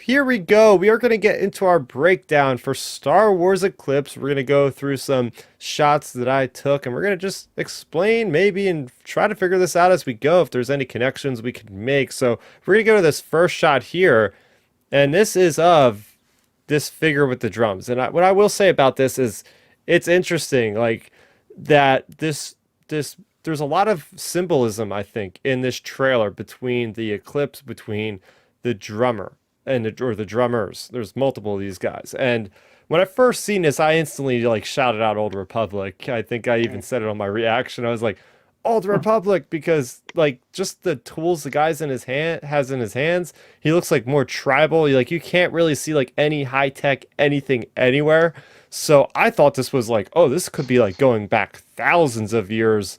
here we go. We are going to get into our breakdown for Star Wars Eclipse. We're going to go through some shots that I took, and we're going to just explain maybe and try to figure this out as we go if there's any connections we can make. So we're going to go to this first shot here, and this is of this figure with the drums. And what I will say about this is it's interesting, like that this there's a lot of symbolism, I think, in this trailer between the eclipse, between the drummer or the drummers. There's multiple of these guys. And when I first seen this, I instantly like shouted out Old Republic. I think I even said it on my reaction. I was like, Old Republic, because like just the tools the guy's in his hand has in his hands, he looks like more tribal. Like you can't really see like any high tech anything anywhere. So I thought this was like, oh, this could be like going back thousands of years.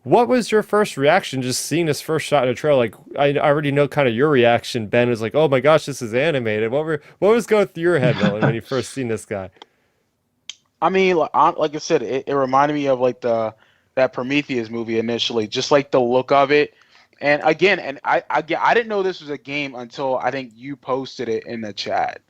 What was your first reaction just seeing this first shot in a trailer? Like I already know kind of your reaction. Ben was like, "Oh my gosh, this is animated." What was going through your head, Nolan, when you first seen this guy? I mean, like I said, it reminded me of like the that Prometheus movie initially, just like the look of it. And again, I didn't know this was a game until I think you posted it in the chat.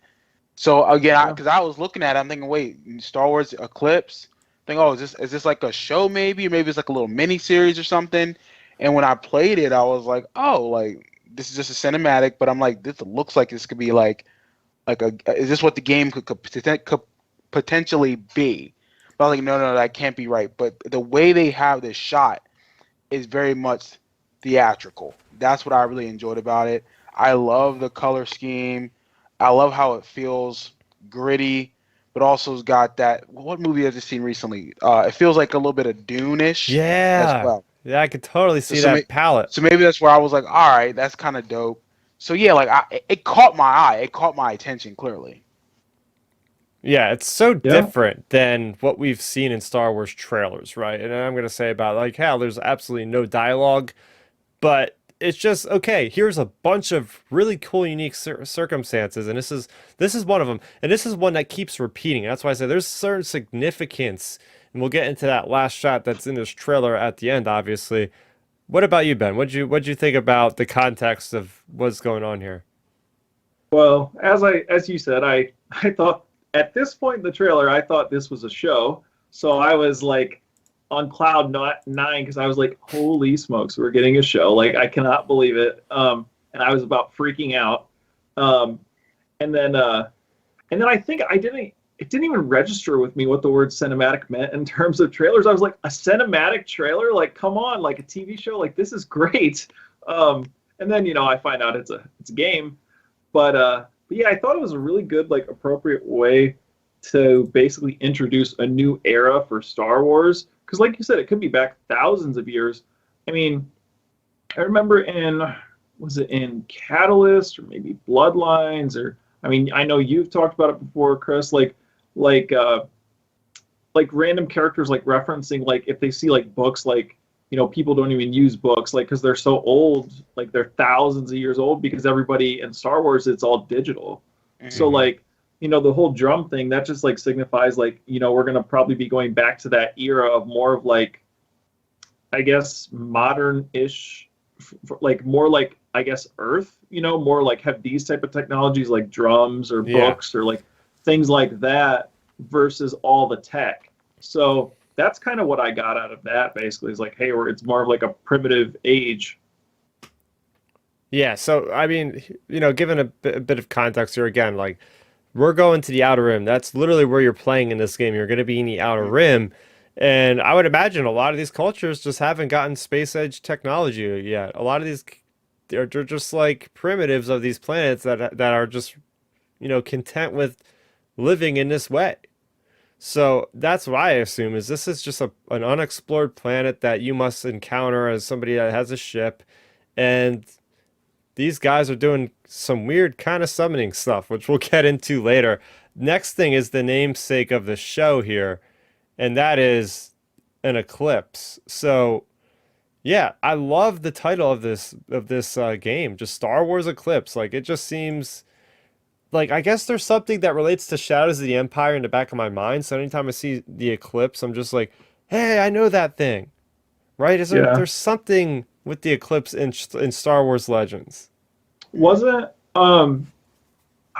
So again, Yeah. because I was looking at it, I'm thinking, wait, Star Wars Eclipse. Think, oh, is this like a show maybe, or maybe it's like a little mini series or something. And when I played it, I was like, oh, like this is just a cinematic. But I'm like, this looks like this could be like a is this what the game could potentially be? But I was like, no, that can't be right. But the way they have this shot is very much theatrical. That's what I really enjoyed about it. I love the color scheme. I love how it feels gritty, but also it's got that. What movie have you seen recently? It feels like a little bit of Dune-ish as Yeah, well. yeah, I could totally So, see so, may, that palette. so maybe that's where I was like, all right, that's kind of dope. So yeah, like it caught my eye. It caught my attention clearly. Yeah, it's so Yeah. different than what we've seen in Star Wars trailers, right? And I'm gonna say about like how there's absolutely no dialogue, but it's just okay. Here's a bunch of really cool, unique circumstances, and this is one of them, and this is one that keeps repeating. That's why I say there's certain significance, and we'll get into that last shot that's in this trailer at the end, obviously. What about you, Ben? What'd you think about the context of what's going on here? Well, as you said, I thought at this point in the trailer, I thought this was a show. So I was like on cloud nine because I was like, holy smokes, we're getting a show. Like I cannot believe it. And I was about freaking out. Um, and then I think I didn't it didn't even register with me what the word cinematic meant in terms of trailers. I was like, a cinematic trailer? Like, come on, like a TV show, like this is great. And then I find out it's a game. But yeah, I thought it was a really good, like, appropriate way to basically introduce a new era for Star Wars. Because, like you said, it could be back thousands of years. I mean, I remember was it in Catalyst or maybe Bloodlines or I mean, I know you've talked about it before, Chris. Like uh, like random characters like referencing like if they see like books like people don't even use books like because they're so old like they're thousands of years old because everybody in Star Wars it's all digital. So Hmm. like the whole drum thing that just like signifies like we're gonna probably be going back to that era of more of like I guess modern-ish like more like I guess Earth, more like have these type of technologies like drums or Yeah. books or like things like that versus all the tech. So that's kind of what I got out of that basically is like, hey, it's more of like a primitive age. Yeah, so I mean, given a bit of context here again, like we're going to the Outer Rim. That's literally where you're playing in this game. You're going to be in the Outer Rim, and I would imagine a lot of these cultures just haven't gotten space age technology yet. A lot of these, they're just like primitives of these planets that are just content with living in this way. So that's what I assume is this is just an unexplored planet that you must encounter as somebody that has a ship, and these guys are doing some weird kind of summoning stuff, which we'll get into later. Next thing is the namesake of the show here, and that is an eclipse. So yeah, I love the title of this game, just Star Wars Eclipse. Like it just seems like I guess there's something that relates to Shadows of the Empire in the back of my mind. So anytime I see the eclipse, I'm just like, hey, I know that thing, right? Yeah. There's something with the eclipse in Star Wars Legends? Wasn't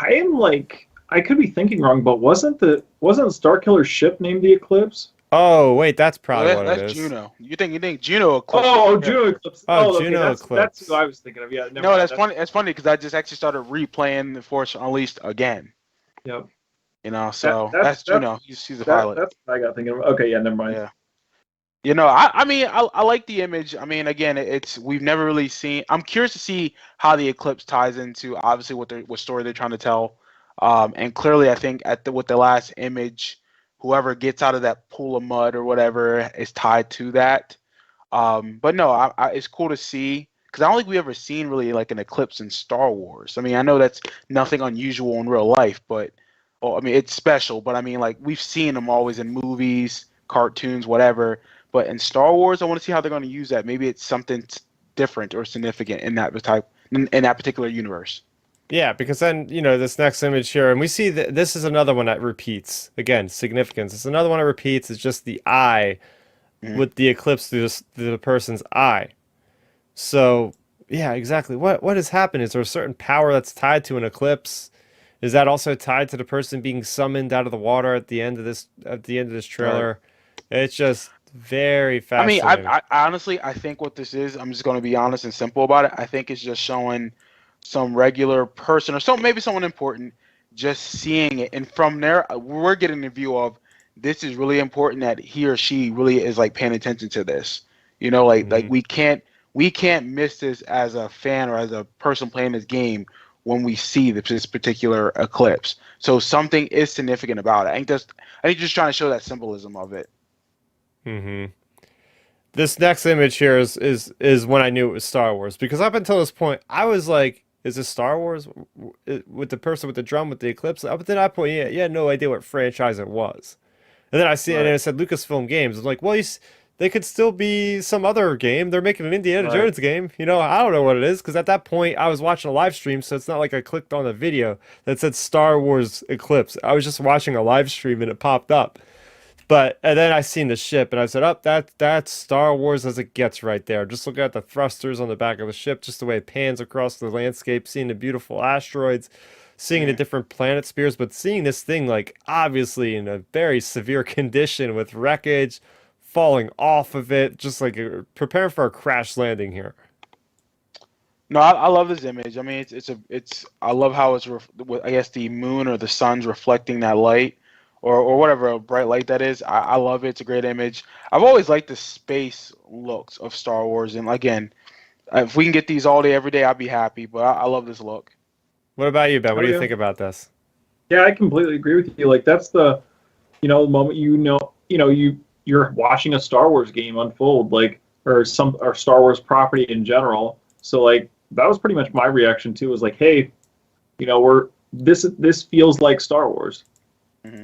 I am like, I could be thinking wrong, but wasn't Starkiller's ship named the Eclipse? Oh, wait, that's Well, probably what it that's is. Juno. You think Juno Eclipse? Oh, Yeah. Juno Eclipse. Oh, Oh, okay, Juno that's who Eclipse. I was thinking of. Yeah, never No, mind. that's That's funny. It's funny because I just actually started replaying the Force Unleashed again. yep. That So that's that's that's Juno. He's the that pilot. that's what I got thinking of. Okay, yeah, never mind. Yeah. I mean, I like the image. I mean, again, it's we've never really seen. I'm curious to see how the eclipse ties into obviously what story they're trying to tell. And clearly, I think with the last image, whoever gets out of that pool of mud or whatever is tied to that. But no, it's cool to see because I don't think we ever seen really like an eclipse in Star Wars. I mean, I know that's nothing unusual in real life, but I mean, it's special. But I mean, like we've seen them always in movies, cartoons, whatever. But in Star Wars, I want to see how they're going to use that. Maybe it's something different or significant in that type in that particular universe. Yeah, because then, this next image here, and we see that this is another one that repeats. Again, significance. It's another one that repeats. It's just the eye Mhm. with the eclipse through the person's eye. So, yeah, exactly. What has happened? Is there a certain power that's tied to an eclipse? Is that also tied to the person being summoned out of the water at the end of this Right. trailer? It's just very I mean, fascinating. I honestly, I think what this is, I'm just going to be honest and simple about it. I think it's just showing some regular person or maybe someone important, just seeing it, and from there, we're getting a view of this is really important that he or she really is like paying attention to this. Like Hmm. we can't miss this as a fan or as a person playing this game when we see this particular eclipse. So something is significant about it. I think just trying to show that symbolism of it. Hmm. This next image here is when I knew it was Star Wars because up until this point I was like, is this Star Wars with the person with the drum with the eclipse? Up until that point, yeah, no idea what franchise it was. And then I see, and then Right. it said Lucasfilm Games. I was like, well, they could still be some other game. They're making an Indiana Right. Jones game. I don't know what it is because at that point I was watching a live stream, so it's not like I clicked on a video that said Star Wars Eclipse. I was just watching a live stream and it popped up. But and then I seen the ship and I said, "Up, that's Star Wars as it gets right there." Just look at the thrusters on the back of the ship, just the way it pans across the landscape, seeing the beautiful asteroids, seeing the Mhm. different planet spheres, but seeing this thing like obviously in a very severe condition with wreckage falling off of it, just like preparing for a crash landing here. No, I love this image. I mean, I love how I guess the moon or the sun's reflecting that light, or whatever bright light that is. I love it. It's a great image. I've always liked the space looks of Star Wars, and again, if we can get these all day, every day, I'd be happy. But I love this look. What about you, Ben? What Oh do you yeah, think about this? yeah, I completely agree with you. Like that's the the moment you're watching a Star Wars game unfold, like or Star Wars property in general. So like that was pretty much my reaction too. Was like, hey, we're this feels like Star Wars. Hmm.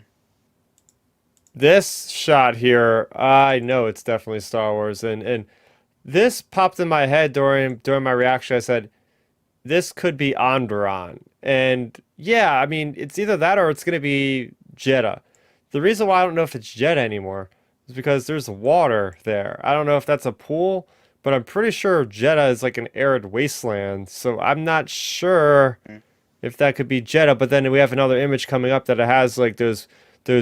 This shot here, I know it's definitely Star Wars, and this popped in my head during my reaction. I said, this could be Onderon. And yeah, I mean, it's either that or it's going to be Jeddah. The reason why I don't know if it's Jeddah anymore is because there's water there. I don't know if that's a pool, but I'm pretty sure Jeddah is like an arid wasteland. So I'm not sure if that could be Jeddah. But then we have another image coming up that it has like those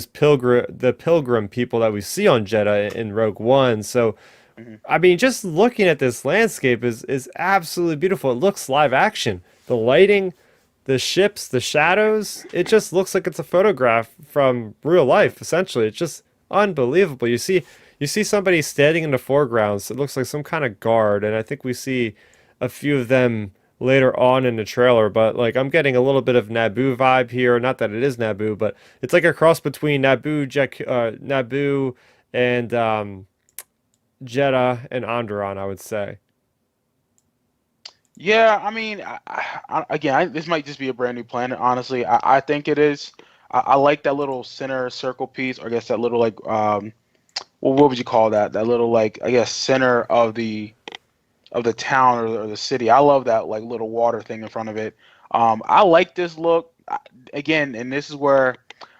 pilgrim people that we see on Jeddah in Rogue One. So Hmm. I mean, just looking at this landscape is absolutely beautiful. It looks live action. The lighting, the ships, the shadows, it just looks like it's a photograph from real life, essentially. It's just unbelievable. You see somebody standing in the foreground, so it looks like some kind of guard, and I think we see a few of them later on in the trailer, but like I'm getting a little bit of Naboo vibe here. Not that it is Naboo, but it's like a cross between Naboo and Jeddah and Onderon, I would say. Yeah, I mean, again, this might just be a brand new planet. Honestly, I think it is. I like that little center circle piece, or I guess that little like well, what would you call that? That little like I guess center of the town or the city. I love that like little water thing in front of it. I like this look. Again, and this is where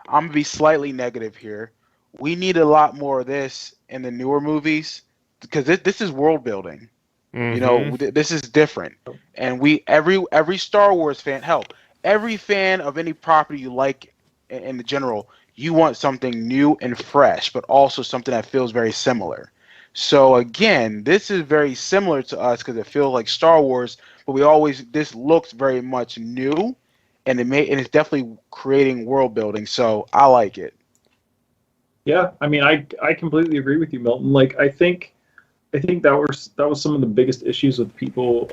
I'm gonna be slightly negative here. We need a lot more of this in the newer movies because this is world building. Mm-hmm. This is different, and we every Star Wars fan, hell, every fan of any property you like in the general, you want something new and fresh, but also something that feels very similar. So again, this is very similar to us because it feels like Star Wars, but this looks very much new, and it's definitely creating world building. So I like it. Yeah, I mean, I completely agree with you, Milton. Like, I think that was some of the biggest issues with people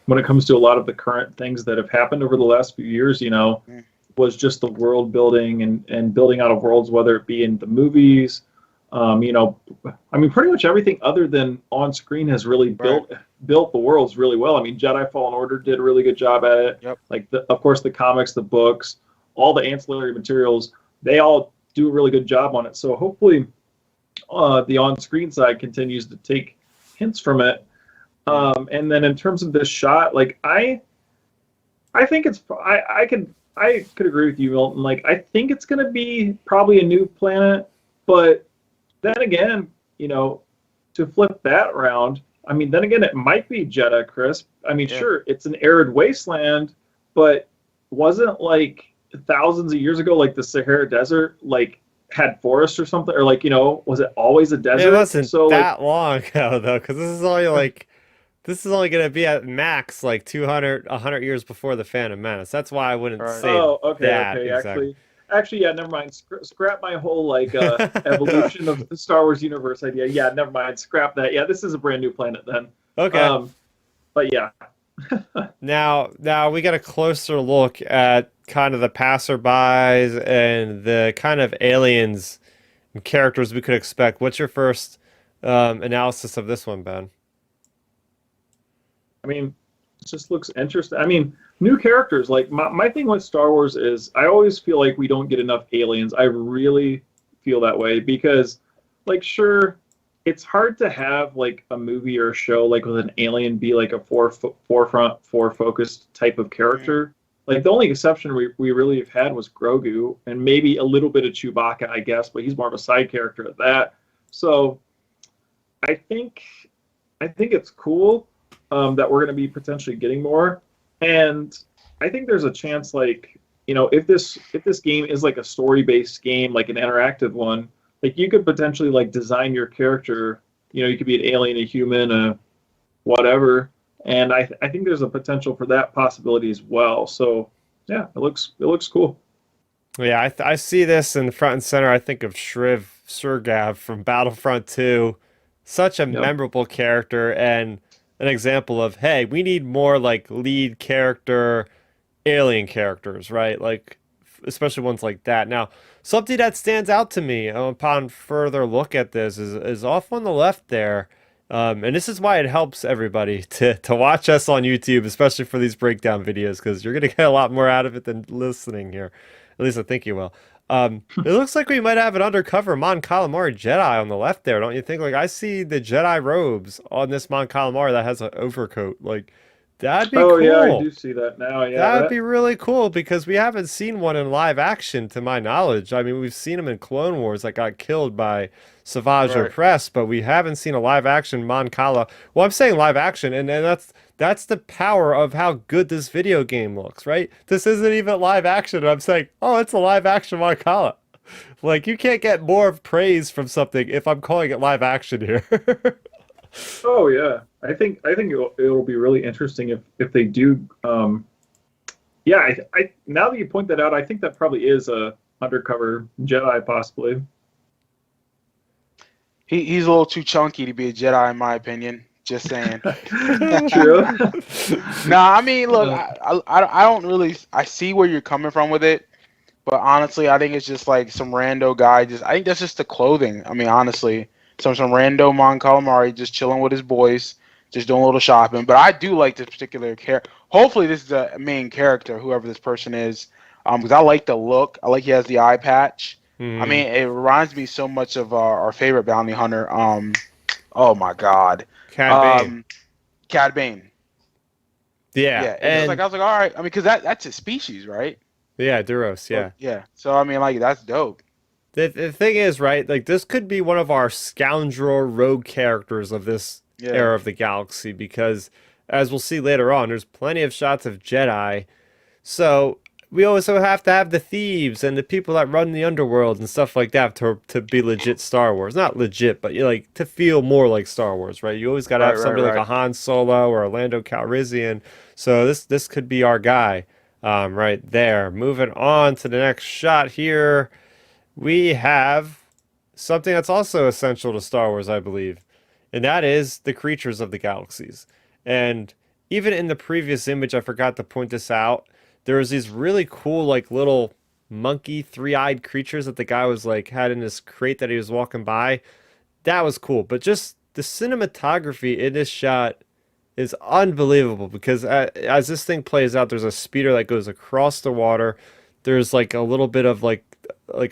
when it comes to a lot of the current things that have happened over the last few years. Mm. Was just the world building and building out of worlds, whether it be in the movies. I mean, pretty much everything other than on screen has really Right. built the worlds really well. I mean, Jedi Fallen Order did a really good job at it. Yep. Like, of course, the comics, the books, all the ancillary materials, they all do a really good job on it. So hopefully, the on-screen side continues to take hints from it. And then in terms of this shot, like I think I could agree with you, Milton. Like, I think it's going to be probably a new planet, but then again, to flip that around, I mean, then again, it might be Jeddah, Chris. I mean, Yeah. sure, it's an arid wasteland, but wasn't like thousands of years ago, like the Sahara Desert, like had forests or something, or like, was it always a It desert? wasn't So like, that long ago though, because this is only gonna be at max like 200, 100 years before the Phantom Menace. That's why I wouldn't Right. say oh, okay, that okay. exactly. Actually, yeah, never mind. Scrap my whole like evolution of the Star Wars universe idea. Yeah, never mind. Scrap that. Yeah, this is a brand new planet then. Okay. Um, but yeah, Now we got a closer look at kind of the passerbys and the kind of aliens and characters we could expect. What's your first analysis of this one, Ben? I mean, it just looks interesting. I mean, new characters. Like my thing with Star Wars is I always feel like we don't get enough aliens. I really feel that way because, like, sure, it's hard to have like a movie or a show like with an alien be like a forefront, focused type of Mm. character. Like the only exception we really have had was Grogu and maybe a little bit of Chewbacca, I guess, but he's more of a side character at that. So I think I think it's cool that we're going to be potentially getting more, and I think there's a chance, like if this game is like a story based game, like an interactive one, like you could potentially like design your character. You could be an alien, a human, a whatever, and I think there's a potential for that possibility as well. So yeah, it looks cool. Yeah, I see this in the front and center. I think of Shriv Surgav from Battlefront 2. Such a Yep. memorable character and an example of, hey, we need more like lead character alien characters, right? Like, especially ones like that. Now, something that stands out to me upon further look at this is off on the left there. And this is why it helps everybody to watch us on YouTube, especially for these breakdown videos, because you're going to get a lot more out of it than listening here. At least I think you will. It looks like we might have an undercover Mon Calamari Jedi on the left there, don't you think? Like, I see the Jedi robes on this Mon Calamari that has an overcoat. Like, that'd be Oh yeah, I do cool. see that now. Yeah, That'd that. be really cool because we haven't seen one in live action to my knowledge. I mean, we've seen them in Clone Wars that got killed by Savage Right. Opress, but we haven't seen a live action Mon Cala. Well, I'm saying live action, and that's the power of how good this video game looks, right? This isn't even live action, and I'm saying, oh, it's a live action Mon Cala. Like, you can't get more praise from something if I'm calling it live action here. Oh yeah, I think it'll be really interesting if they do. Yeah, I now that you point that out, I think that probably is a undercover Jedi possibly. He's a little too chunky to be a Jedi, in my opinion. Just saying. True. Nah, I mean, look, Uh, I don't really. I see where you're coming from with it, but honestly, I think it's just like some rando guy. I think that's just the clothing. I mean, honestly, some rando Mon Calamari just chilling with his boys, just doing a little shopping. But I do like this particular character. Hopefully, this is the main character, whoever this person is, because I like the look. I like he has the eye patch. I Hmm. mean, it reminds me so much of our favorite bounty hunter. Oh my God, Cad Bane. um, Cad Bane. Yeah, Yeah, it's just like and I was like, all right. I mean, because that's his species, right? yeah, Duros, So yeah. yeah. So I mean, like that's dope. The thing is, right, like this could be one of our scoundrel rogue characters of this Yeah. era of the galaxy because, as we'll see later on, there's plenty of shots of Jedi So we also have to have the thieves and the people that run the underworld and stuff like that to be legit Star Wars. Not legit, but you like to feel more like Star Wars, right? You always got to Right, have right, somebody like a right. Han Solo or a Lando Calrissian. So this could be our guy, right there. Moving on to the next shot here, we have something that's also essential to Star Wars, I believe, and that is the creatures of the galaxies. And even in the previous image, I forgot to point this out. There was these really cool, like little monkey, three-eyed creatures that the guy was like had in his crate that he was walking by. That was cool, but just the cinematography in this shot is unbelievable because as this thing plays out, there's a speeder that goes across the water. There's like a little bit of like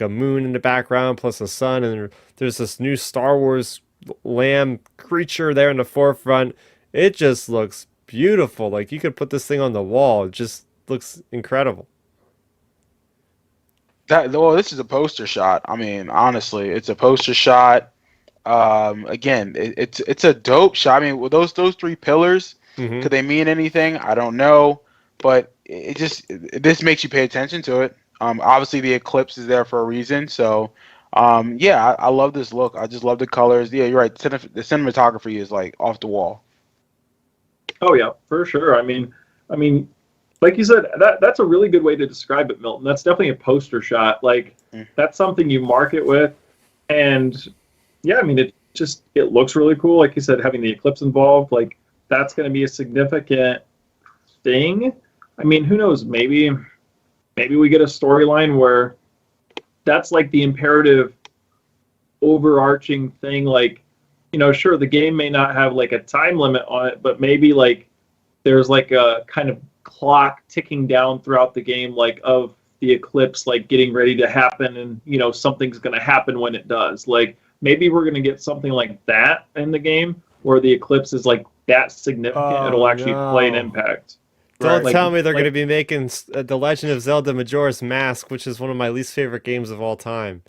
a moon in the background plus a sun, and there's this new Star Wars lamb creature there in the forefront. It just looks beautiful. Like you could put this thing on the wall. It just looks incredible. That well, this is a poster shot. I mean, honestly, it's a poster shot. Again, it's a dope shot. I mean, with those three pillars, Hmm. could they mean anything? I don't know, but this makes you pay attention to it. Obviously the eclipse is there for a reason. So, yeah, I love this look. I just love the colors. Yeah, you're right. The cinematography is like off the wall. Oh yeah, for sure. I mean, like you said, that's a really good way to describe it, Milton. That's definitely a poster shot. Like Mm. that's something you market with, and yeah, I mean, it looks really cool. Like you said, having the eclipse involved, like that's going to be a significant thing. I mean, who knows? Maybe we get a storyline where that's like the imperative overarching thing. Like, sure, the game may not have like a time limit on it, but maybe like there's like a kind of clock ticking down throughout the game, like of the eclipse, like getting ready to happen, and something's going to happen when it does. Like maybe we're going to get something like that in the game, where the eclipse is like that significant, it'll Oh actually play an no. impact. Don't Right. Like, tell me they're going like to be making The Legend of Zelda Majora's Mask, which is one of my least favorite games of all time.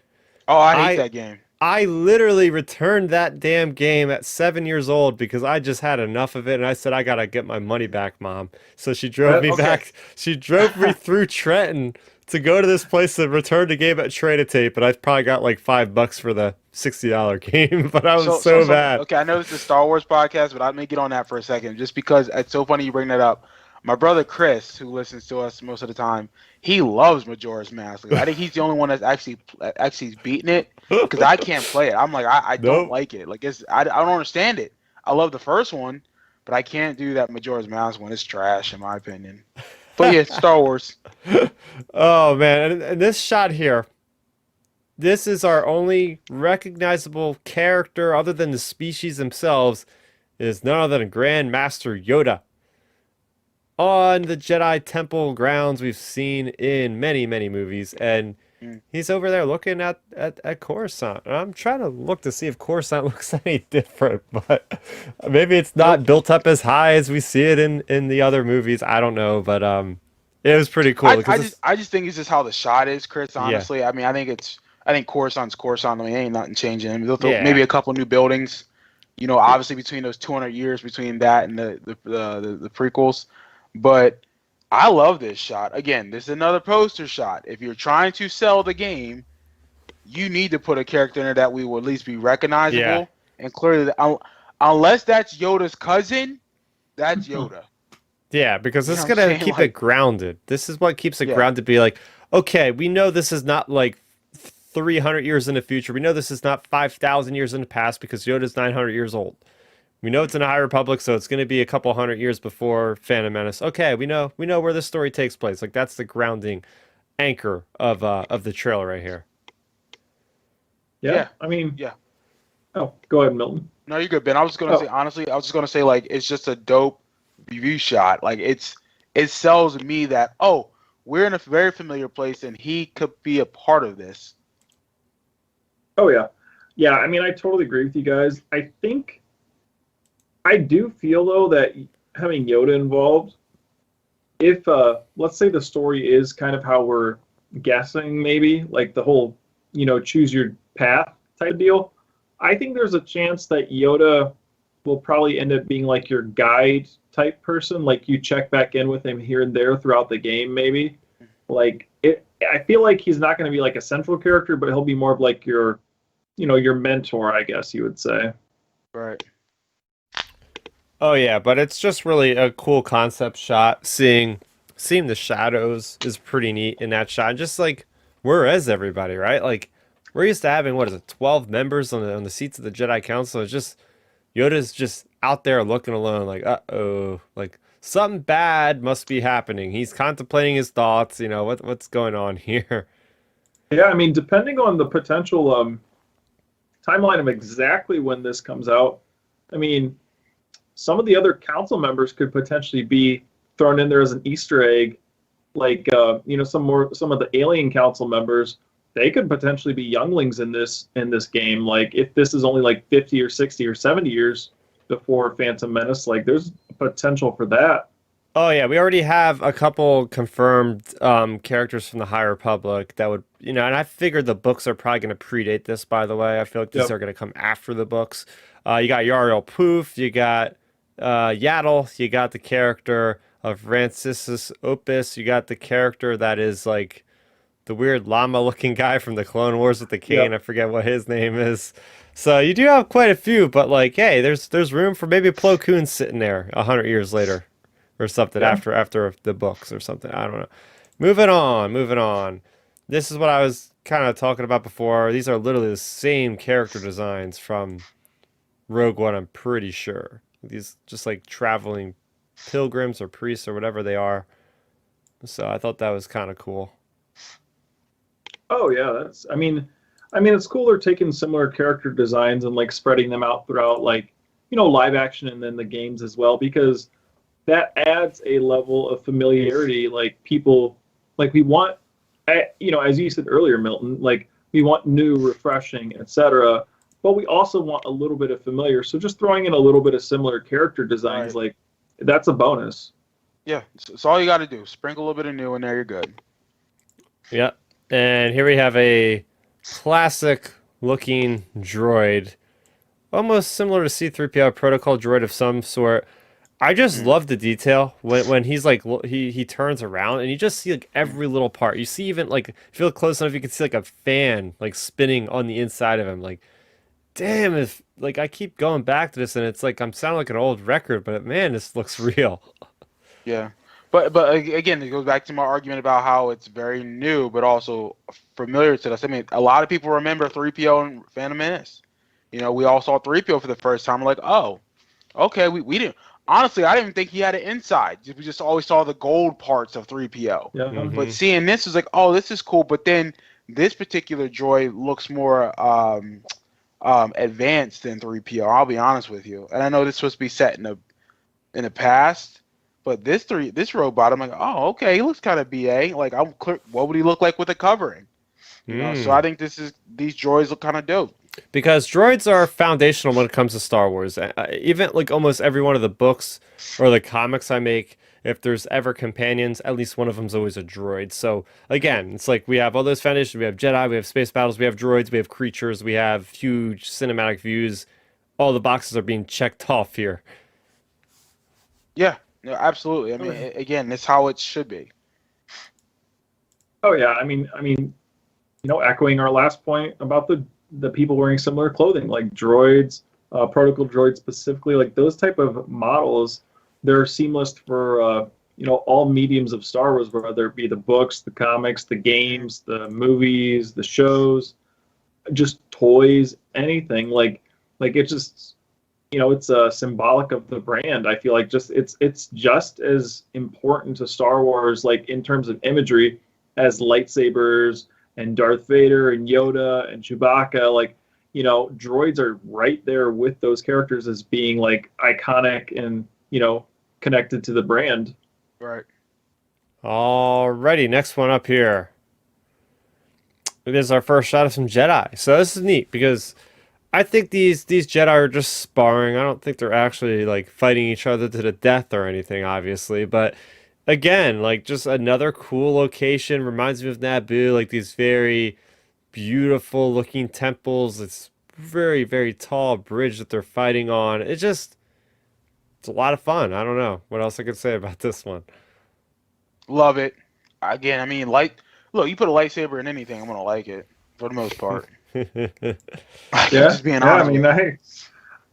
Oh, I hate I that game. I literally returned that damn game at 7 years old because I just had enough of it, and I said I gotta get my money back, Mom. So she drove me that's Okay. back. She drove me through Trenton to go to this place to return the game at Trade a Tape, and I probably got like $5 for the $60 game, but I was so bad. Okay, I know this is a Star Wars podcast, but I'm gonna get on that for a second, just because it's so funny you bring that up. My brother Chris, who listens to us most of the time, he loves Majora's Mask. Like, I think he's the only one that's actually beaten it, because I can't play it. I'm like, I don't Nope. like it. Like I don't understand it. I love the first one, but I can't do that Majora's Mask one. It's trash in my opinion. But yeah, Star Wars. Oh man, and this shot here, this is our only recognizable character other than the species themselves, is none other than Grand Master Yoda. On the Jedi Temple grounds we've seen in many, many movies, and Mm. he's over there looking at Coruscant. And I'm trying to look to see if Coruscant looks any different, but maybe it's not Nope. built up as high as we see it in the other movies. I don't know, but it was pretty cool because it's I just think it's just how the shot is, Chris. yeah, Honestly, I mean, I think Coruscant's Coruscant. I mean, ain't nothing changing. I mean, yeah, maybe a couple new buildings. Obviously between those 200 years between that and the prequels, but I love this shot. Again, this is another poster shot. If you're trying to sell the game, you need to put a character in there that we will at least be yeah. recognizable and clearly. Unless that's Yoda's cousin, that's Yoda. Yeah, because You this know is what I'm gonna saying? keep it Like, grounded. This is what keeps it yeah. grounded. Be like, okay, we know this is not like 300 years in the future. We know this is not 5,000 years in the past because Yoda's 900 years old. We know it's in the High Republic, so it's going to be a couple hundred years before Phantom Menace. Okay, we know where this story takes place. Like that's the grounding anchor of the trailer right here. yeah. Yeah. I mean, Yeah. oh, go ahead, Milton. No, you're good, Ben. I was just gonna say Oh, honestly, I was just gonna say like it's just a dope review shot. Like it sells me that we're in a very familiar place and he could be a part of this. oh yeah, yeah. I mean, I totally agree with you guys. I do feel though that having Yoda involved, if let's say the story is kind of how we're guessing, maybe like the whole choose your path type of deal, I think there's a chance that Yoda will probably end up being like your guide type person. Like you check back in with him here and there throughout the game, maybe. Like it, I feel like he's not going to be like a central character, but he'll be more of like your, your mentor, I guess you would say. Right. Oh yeah, but it's just really a cool concept shot. Seeing the shadows is pretty neat in that shot. Just like where is everybody, right? Like we're used to having what is it, 12 members on the seats of the Jedi Council. It's just Yoda's just out there looking alone, like uh-oh, like something bad must be happening. He's contemplating his thoughts. What's going on here? Yeah, I mean, depending on the potential timeline of exactly when this comes out, I mean, some of the other council members could potentially be thrown in there as an Easter egg, like some of the alien council members. They could potentially be younglings in this game. Like if this is only like 50 or 60 or 70 years before Phantom Menace, like there's potential for that. Oh yeah, we already have a couple confirmed characters from the High Republic that would, and I figured the books are probably going to predate this, by the way. I feel like these Yep. are going to come after the books. You got Yariel Poof, you got Yaddle, you got the character of Francis Opus, you got the character that is like the weird llama looking guy from the Clone Wars with the cane. Yep. I forget what his name is. So you do have quite a few, but like, hey, there's room for maybe Plo Koon sitting there 100 years later or something Yeah. after the books or something. I don't know. Moving on. This is what I was kind of talking about before. These are literally the same character designs from Rogue One, I'm pretty sure. These just like traveling pilgrims or priests or whatever they are. So I thought that was kind of cool. Oh yeah, that's. I mean, it's cool they're taking similar character designs and like spreading them out throughout like live action and then the games as well because that adds a level of familiarity. Like people, like we want, as you said earlier, Milton, like we want new, refreshing, etc. But we also want a little bit of familiar. So just throwing in a little bit of similar character designs, Right. like that's a bonus. Yeah. It's all you got to do. Sprinkle a little bit of new in there. You're good. Yeah. And here we have a classic looking droid, almost similar to C3PO, protocol droid of some sort. I just Mhm. love the detail when he's like he turns around and you just see like every little part. You see even like if you look close enough, you can see like a fan like spinning on the inside of him. Like, damn, if like I keep going back to this and it's like I'm sounding like an old record, but man, this looks real. Yeah. But again, it goes back to my argument about how it's very new, but also familiar to us. I mean, a lot of people remember 3PO and Phantom Menace. We all saw 3PO for the first time. We're like, oh, okay, we didn't. Honestly, I didn't even think he had an inside. We just always saw the gold parts of 3PO. Yeah. But Hmm. seeing this is like, oh, this is cool. But then this particular droid looks more advanced than 3PO. I'll be honest with you. And I know this is supposed to be set in the past, but this robot, I'm like, oh, okay, he looks kind of BA. Like, what would he look like with a covering? So I think these droids look kind of dope. Because droids are foundational when it comes to Star Wars. Even like almost every one of the books or the comics I make, if there's ever companions, at least one of them's always a droid. So again, it's like we have all those foundations. We have Jedi, we have space battles, we have droids, we have creatures, we have huge cinematic views. All the boxes are being checked off here. Yeah, no, absolutely. I mean, Okay. again, that's how it should be. Oh yeah. I mean, echoing our last point about the people wearing similar clothing, like droids, protocol droids specifically, like those type of models, they're seamless for all mediums of Star Wars, whether it be the books, the comics, the games, the movies, the shows, just toys, anything. Like it's just it's symbolic of the brand. I feel like just it's just as important to Star Wars, like in terms of imagery, as lightsabers and Darth Vader and Yoda and Chewbacca. Like droids are right there with those characters as being like iconic and connected to the brand. Right. Alrighty, next one up here. This is our first shot of some Jedi. So this is neat because I think these Jedi are just sparring. I don't think they're actually like fighting each other to the death or anything, obviously. But again, like just another cool location. Reminds me of Naboo, like these very beautiful looking temples. It's very, very tall bridge that they're fighting on. It's a lot of fun. I don't know what else I could say about this one. Love it. Again, I mean, look, you put a lightsaber in anything, I'm gonna like it for the most part. I'm Yeah, just being yeah. I honest mean, with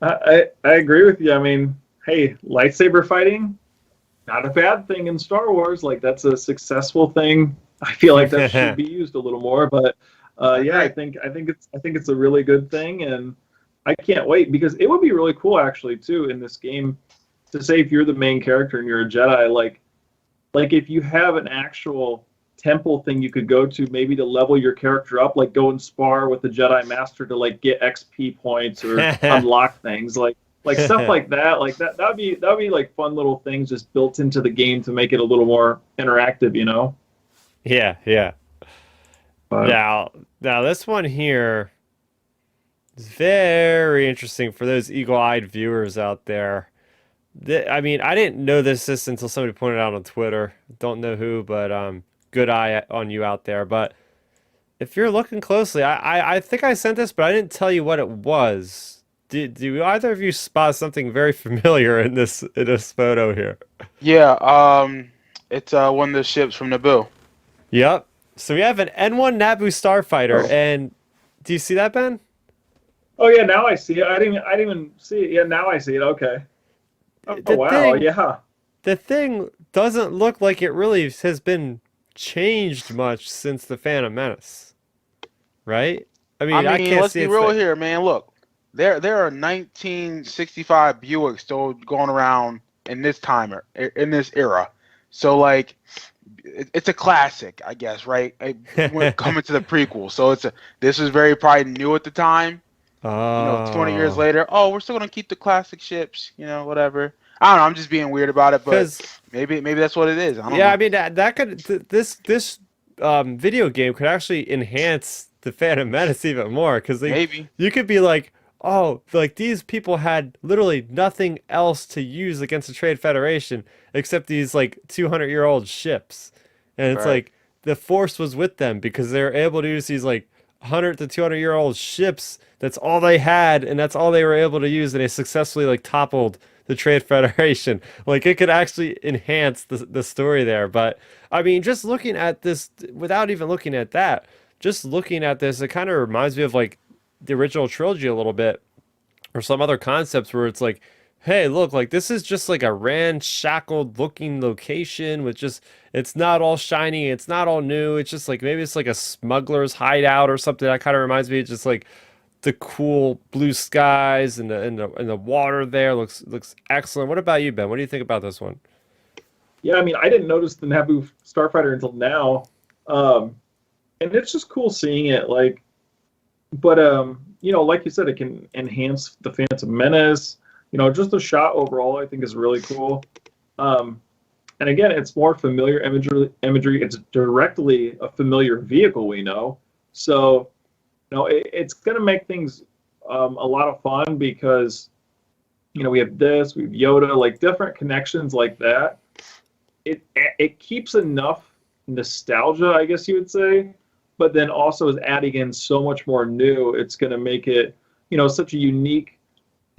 you. I agree with you. I mean, hey, lightsaber fighting, not a bad thing in Star Wars. Like that's a successful thing. I feel like that should be used a little more. But I yeah, agree. I think it's a really good thing, and I can't wait because it would be really cool actually too in this game to say if you're the main character and you're a Jedi, like if you have an actual temple thing you could go to maybe to level your character up, like go and spar with the Jedi Master to like get XP points or unlock things, like stuff like that. Like that'd be like fun little things just built into the game to make it a little more interactive, you know. Yeah, yeah. But Now, now this one here is very interesting for those eagle-eyed viewers out there. I mean, I didn't know this until somebody pointed out on Twitter. Don't know who, but good eye on you out there. But if you're looking closely, I think I sent this, but I didn't tell you what it was. Do either of you spot something very familiar in this photo here? Yeah, it's one of the ships from Naboo. Yep. So we have an N1 Naboo starfighter, oh and do you see that, Ben? oh yeah, now I see it. I didn't even see it. Yeah, now I see it. Okay. Oh The wow, thing yeah. the thing doesn't look like it really has been changed much since the Phantom Menace, right? I I mean, I mean, can't let's see be it's real like, here, man. Look, there are 1965 Buicks still going around in this timer in this era. So like, it's a classic, I guess, right? When coming to the prequel, so this was very probably new at the time. 20 years oh, later, oh, we're still gonna keep the classic ships, whatever. I don't know. I'm just being weird about it, but because maybe that's what it is. I don't yeah, I know. mean that could this video game could actually enhance the Phantom Menace even more because Maybe. you could be like, oh, like these people had literally nothing else to use against the Trade Federation except these like 200-year-old ships, and it's Right. like the Force was with them because they were able to use these like 100 to 200-year-old ships. That's all they had, and that's all they were able to use, and they successfully like toppled the Trade Federation. Like it could actually enhance the story there. But I mean, just looking at this without even looking at that, just looking at this, it kind of reminds me of like the original trilogy a little bit, or some other concepts where it's like, hey, look, like this is just like a ramshackled looking location with just it's not all shiny, it's not all new. It's just like maybe it's like a smuggler's hideout or something. That kind of reminds me of just like the cool blue skies and the water there looks excellent. What about you, Ben? What do you think about this one? Yeah, I mean, I didn't notice the Naboo starfighter until now. Um, and it's just cool seeing it. Like, but like you said, it can enhance the Phantom Menace. Just the shot overall, I think is really cool. Um, and again, it's more familiar imagery. Imagery. It's directly a familiar vehicle we know, so it's going to make things a lot of fun because we have this, we have Yoda, like different connections like that. It keeps enough nostalgia, I guess you would say, but then also is adding in so much more new. It's going to make it, such a unique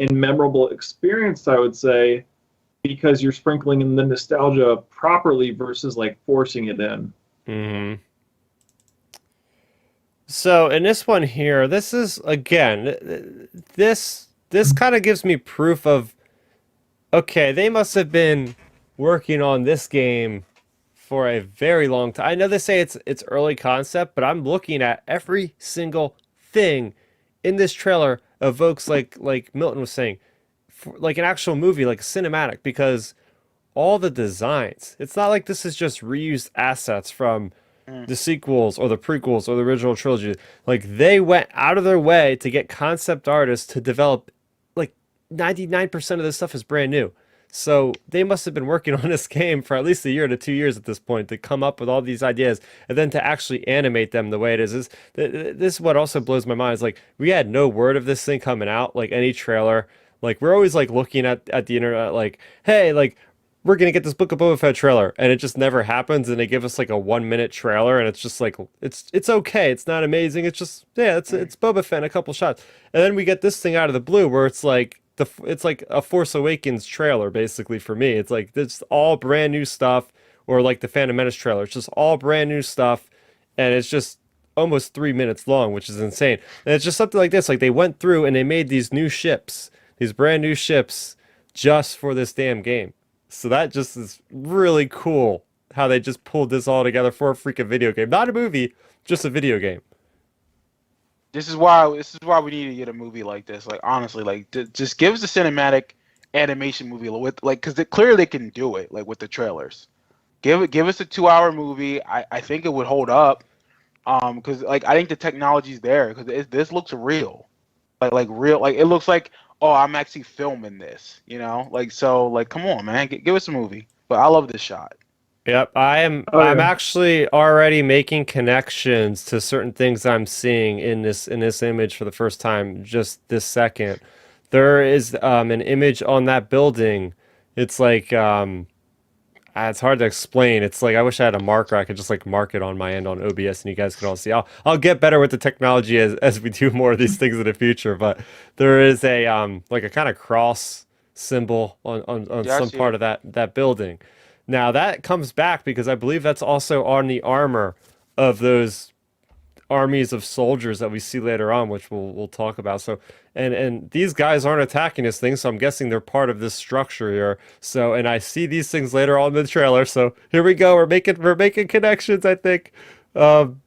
and memorable experience, I would say, because you're sprinkling in the nostalgia properly versus like forcing it in. Hmm. So in this one here, this is again, this kind of gives me proof of okay, they must have been working on this game for a very long time. I know they say it's early concept, but I'm looking at every single thing in this trailer evokes like Milton was saying, like an actual movie, like a cinematic, because all the designs. It's not like this is just reused assets from Mm. the sequels or the prequels or the original trilogy. Like they went out of their way to get concept artists to develop like 99% of this stuff is brand new. So they must have been working on this game for at least a year to 2 years at this point to come up with all these ideas and then to actually animate them the way it is. This is what also blows my mind is like we had no word of this thing coming out, like any trailer. Like we're always like looking at the internet like, hey, like we're gonna get this Book of Boba Fett trailer, and it just never happens, and they give us like a 1 minute trailer, and it's just like it's okay, it's not amazing, it's just yeah, it's Boba Fett in a couple shots, and then we get this thing out of the blue where it's like it's like a Force Awakens trailer basically for me. It's like it's all brand new stuff, or like the Phantom Menace trailer, it's just all brand new stuff, and it's just almost 3 minutes long, which is insane. And it's just something like this, like they went through and they made these new ships, these brand new ships, just for this damn game. So that just is really cool how they just pulled this all together for a freaking video game. Not a movie, just a video game. This is why we need to get a movie like this. Like honestly, like just give us a cinematic animation movie with like because clearly they can do it like with the trailers. Give us a 2 hour movie. I think it would hold up. Because like I think the technology's there because this looks real, like real, like it looks like oh I'm actually filming this, like so like come on man, give us a movie. But I love this shot. Yep, Oh I'm yeah. actually already making connections to certain things I'm seeing in this image for the first time just this second. There is an image on that building. It's like it's hard to explain. It's like I wish I had a marker. I could just like mark it on my end on OBS, and you guys can all see. I'll get better with the technology as we do more of these things in the future. But there is a like a kind of cross symbol on Yeah, I some see part it. of that building. Now that comes back because I believe that's also on the armor of those armies of soldiers that we see later on, which we'll talk about. So, and these guys aren't attacking this thing, so I'm guessing they're part of this structure here. So, and I see these things later on in the trailer. So here we go. We're making connections. I think, um,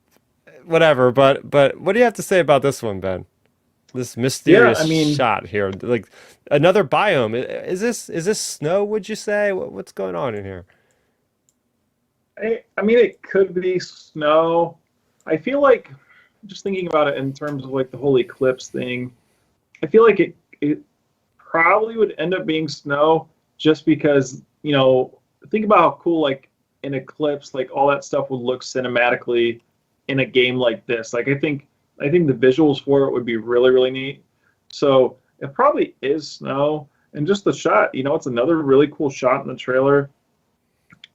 whatever. But what do you have to say about this one, Ben? This Yeah, mysterious I mean, shot here, like another biome. Is this snow? Would you say? What's going on in here? I mean, it could be snow. I feel like just thinking about it in terms of like the whole eclipse thing. I feel like it probably would end up being snow just because think about how cool like an eclipse like all that stuff would look cinematically in a game like this. Like I think the visuals for it would be really really neat. So it probably is snow and just the shot. It's another really cool shot in the trailer.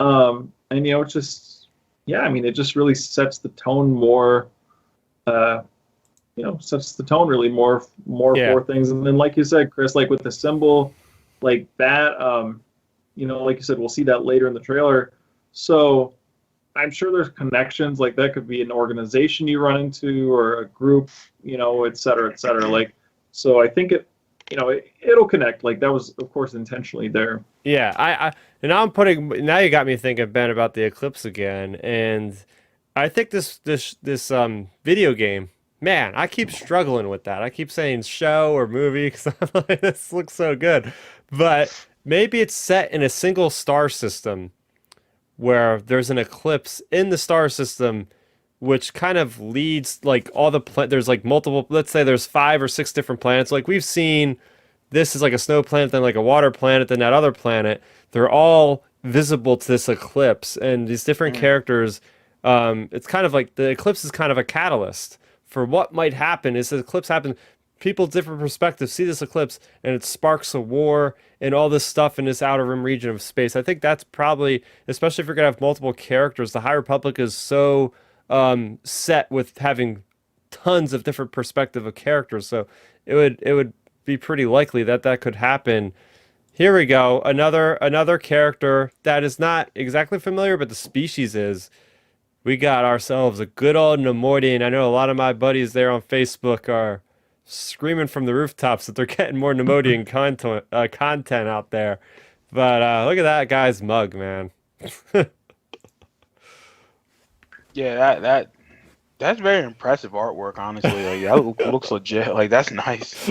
And it's just yeah. I mean, it just really sets the tone more. Uh, sets the tone really more Yeah, for things. And then, like you said, Chris, like with the symbol, like that, like you said, we'll see that later in the trailer. So I'm sure there's connections. Like that could be an organization you run into or a group, et cetera, et cetera. Like, so I think it'll connect. Like that was, of course, intentionally there. yeah. And now you got me thinking, Ben, about the eclipse again, and I think this video game, man, I keep struggling with that. I keep saying show or movie because I'm like, this looks so good, but maybe it's set in a single star system where there's an eclipse in the star system, which kind of leads like all there's like multiple. Let's say there's 5 or 6 different planets. Like we've seen, this is like a snow planet, then like a water planet, then that other planet. They're all visible to this eclipse, and these different Mm. characters. It's kind of like the eclipse is kind of a catalyst for what might happen. Is the eclipse happen? People, different perspectives, see this eclipse, and it sparks a war and all this stuff in this outer rim region of space. I think that's probably, especially if you're gonna have multiple characters, the High Republic is so set with having tons of different perspective of characters. So it would be pretty likely that that could happen. Here we go. Another character that is not exactly familiar, but the species is. We got ourselves a good old Nemoidian. I know a lot of my buddies there on Facebook are screaming from the rooftops that they're getting more Nemoidian content out there. But look at that guy's mug, man. Yeah, that's very impressive artwork. Honestly, like that looks legit. Like that's nice.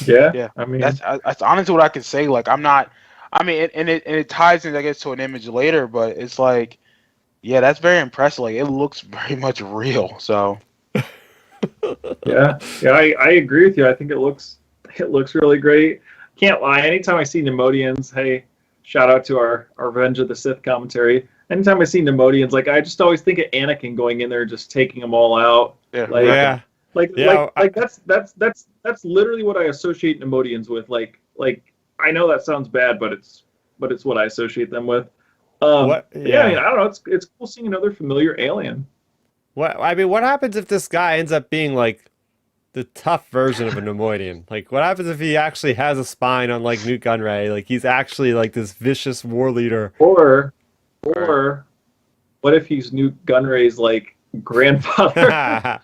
Yeah, Yeah, I mean, that's honestly what I can say. Like I'm not. I mean, and it ties in, I guess, to an image later, but it's like, yeah, that's very impressive. Like it looks very much real. So yeah, I agree with you. I think it looks really great. Can't lie. Anytime I see Nemodians, hey, shout out to our Revenge of the Sith commentary. Anytime I see Nemodians, like I just always think of Anakin going in there just taking them all out. yeah, Like ripping. Yeah, like yeah. like like that's literally what I associate Nemodians with. Like I know that sounds bad, but but it's what I associate them with. What? But yeah, I mean, Yeah. I don't know. It's cool seeing another familiar alien. What? I mean, what happens if this guy ends up being like the tough version of a Nemoidian? Like, what happens if he actually has a spine on like Newt Gunray? Like, he's actually like this vicious war leader. Or Right. or what if he's Newt Gunray's like grandfather?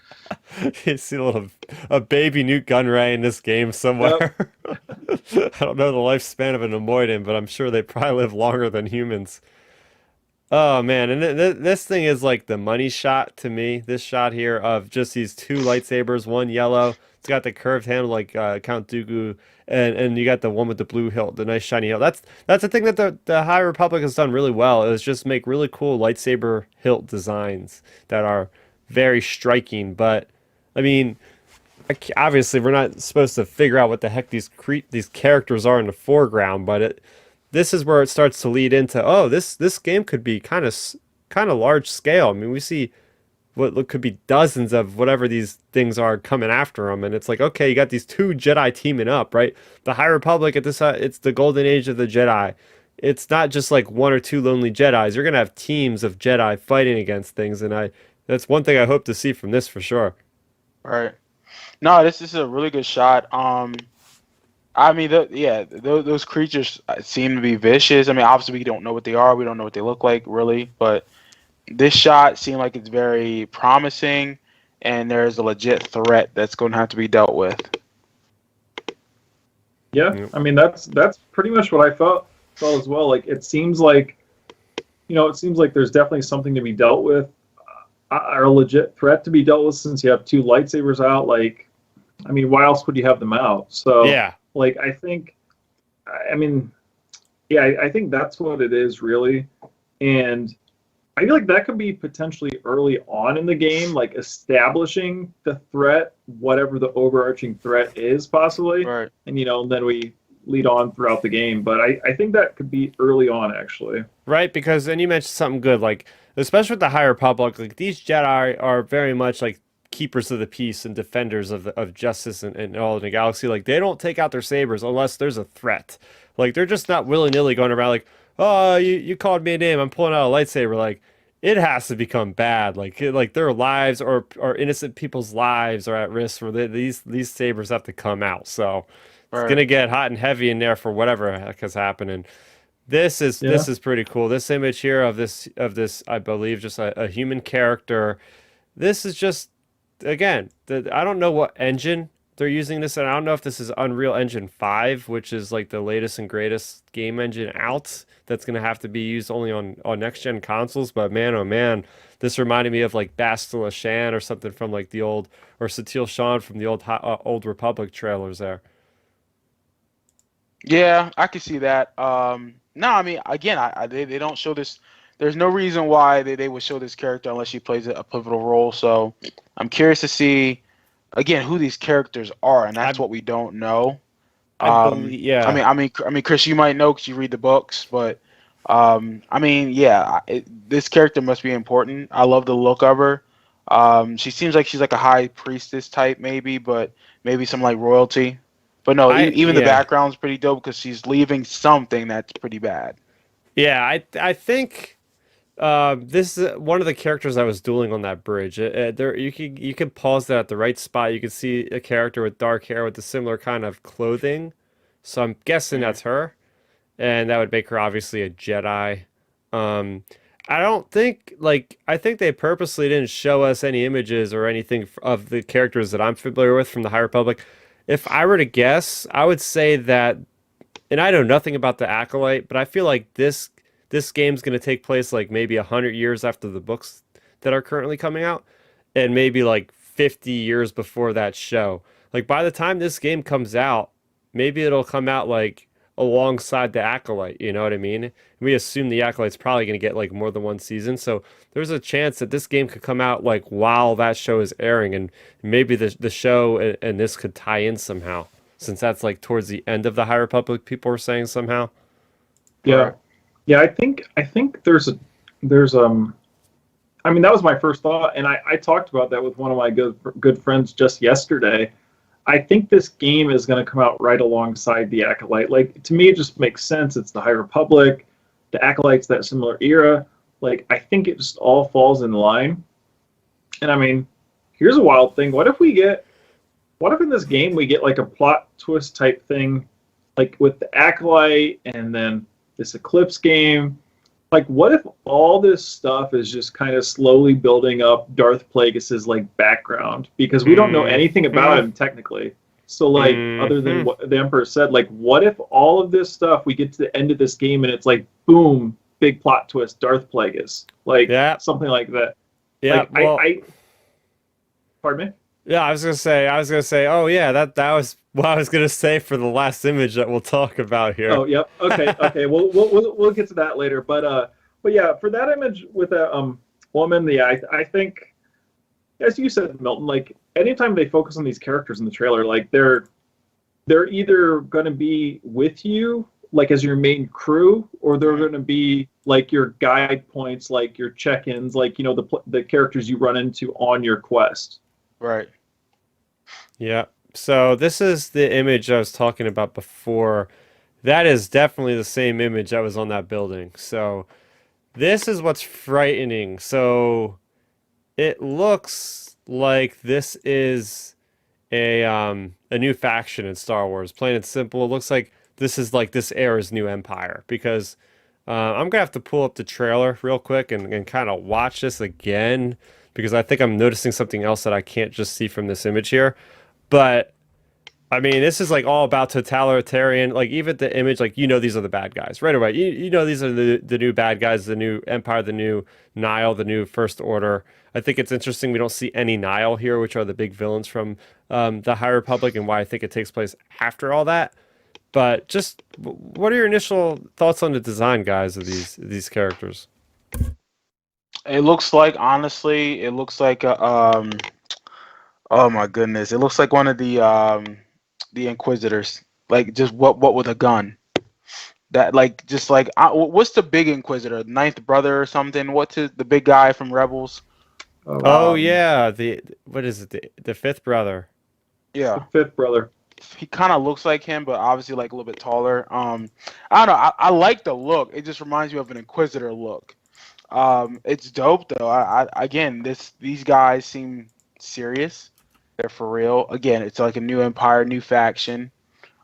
You see a baby Newt Gunray in this game Yep. somewhere. I don't know the lifespan of a Nemoidian, but I'm sure they probably live longer than humans. Oh man, and this thing is like the money shot to me. This shot here of just these two lightsabers, one yellow. It's got the curved handle like Count Dooku, and you got the one with the blue hilt, the nice shiny hilt. That's the thing that the High Republic has done really well. Is just make really cool lightsaber hilt designs that are very striking. But I mean, obviously we're not supposed to figure out what the heck these characters are in the foreground, but this is where it starts to lead into, oh, this game could be kind of large scale. I mean, we see could be dozens of whatever these things are coming after them, and it's like, okay, you got these two Jedi teaming up, right? The High Republic at this it's the golden age of the Jedi. It's not just like one or two lonely Jedis. You're gonna have teams of Jedi fighting against things, and I that's one thing I hope to see from this for sure. Right. No, this is a really good shot. I mean, those creatures seem to be vicious. I mean, obviously we don't know what they are. We don't know what they look like really, but this shot seemed like it's very promising, and there's a legit threat that's going to have to be dealt with. Yeah, Yep. I mean that's pretty much what I felt as well. Like it seems like, it seems like there's definitely something to be dealt with, or a legit threat to be dealt with since you have two lightsabers out. Like, I mean, why else would you have them out? So, Yeah, like, I mean, yeah, I think that's what it is really, and I feel like that could be potentially early on in the game, like establishing the threat, whatever the overarching threat is, possibly, Right. and then we lead on throughout the game. But I think that could be early on, actually. right. Because then you mentioned something good, like especially with the High Republic, like these Jedi are very much like keepers of the peace and defenders of justice and all in the galaxy. Like they don't take out their sabers unless there's a threat. Like they're just not willy nilly going around like, oh, you called me a name, I'm pulling out a lightsaber. Like it has to become bad. Like their lives or innocent people's lives are at risk for these sabers have to come out. So it's Right. gonna get hot and heavy in there for whatever heck is happening. This Yeah. is pretty cool. This image here of this I believe just a human character. This is just again, I don't know what engine they're using this, and I don't know if this is Unreal Engine 5, which is like the latest and greatest game engine out. That's gonna have to be used only on next gen consoles. But man, oh man, this reminded me of like Bastila Shan or something from like the old or Satil Shan from the old Republic trailers there. Yeah, I can see that. No, I mean, again, they don't show this. There's no reason why they would show this character unless she plays a pivotal role. So I'm curious to see, again, who these characters are, and that's I what we don't know. I believe I yeah. mean, Chris, you might know because you read the books, but I mean, yeah, this character must be important. I love the look of her. She seems like she's like a high priestess type, maybe, but maybe some like royalty. But no, even the Yeah. background's pretty dope because she's leaving something that's pretty bad. Yeah, I think this is one of the characters I was dueling on that bridge. There, you can pause that at the right spot. You can see a character with dark hair with a similar kind of clothing. So I'm guessing Mm, that's her, and that would make her obviously a Jedi. Um, I don't think I think they purposely didn't show us any images or anything of the characters that I'm familiar with from the High Republic. If I were to guess, I would say that, and I know nothing about the Acolyte, but I feel like this game's going to take place like maybe 100 years after the books that are currently coming out, and maybe like 50 years before that show. Like by the time this game comes out, maybe it'll come out like alongside the Acolyte. You know what I mean? We assume the Acolyte's probably going to get like more than one season, so there's a chance that this game could come out like while that show is airing, and maybe the show and this could tie in somehow since that's like towards the end of the High Republic, people are saying somehow. Yeah. right. Yeah, I think there's I mean, that was my first thought, and I talked about that with one of my good friends just yesterday. I think this game is going to come out right alongside the Acolyte. Like, to me, it just makes sense. It's the High Republic, the Acolyte's that similar era. Like, I think it just all falls in line. And I mean, here's a wild thing. What if in this game we get like a plot twist type thing, like with the Acolyte and then this Eclipse game? Like, what if all this stuff is just kind of slowly building up Darth Plagueis's like background, because we don't know anything about him technically. So like, other than what the Emperor said, like, what if all of this stuff we get to the end of this game and it's like, boom, big plot twist, Darth Plagueis, like something like that. Yeah, like, well, pardon me. yeah, I was gonna say, oh yeah, that was what I was gonna say for the last image that we'll talk about here. Oh, yep. Okay, okay. We'll get to that later. But yeah, for that image with a woman, yeah, I think, as you said, Milton, like anytime they focus on these characters in the trailer, like they're either gonna be with you, like as your main crew, or they're gonna be like your guide points, like your check-ins, like the characters you run into on your quest. Right. Yeah. So this is the image I was talking about before. That is definitely the same image that was on that building. So this is what's frightening. So it looks like this is a new faction in Star Wars. Plain and simple. It looks like this is like this era's new empire, because I'm gonna have to pull up the trailer real quick and kind of watch this again, because I think I'm noticing something else that I can't just see from this image here. But I mean, this is like all about totalitarian. Like even the image, like these are the bad guys right away. These are the new bad guys, the new Empire, the new Nile, the new First Order. I think it's interesting we don't see any Nile here, which are the big villains from the High Republic, and why I think it takes place after all that. But just what are your initial thoughts on the design, guys, of these characters? It looks like, honestly, it looks like oh my goodness, it looks like one of the Inquisitors, like just what with a gun. That like just like what's the big Inquisitor, Ninth Brother or something? What's the big guy from Rebels? Oh yeah, the what is it? The fifth brother. Yeah, The fifth brother. he kind of looks like him, but obviously like a little bit taller. I don't know. I like the look. It just reminds me of an Inquisitor look. It's dope though. I again, these guys seem serious. They're for real. Again, it's like a new empire, new faction.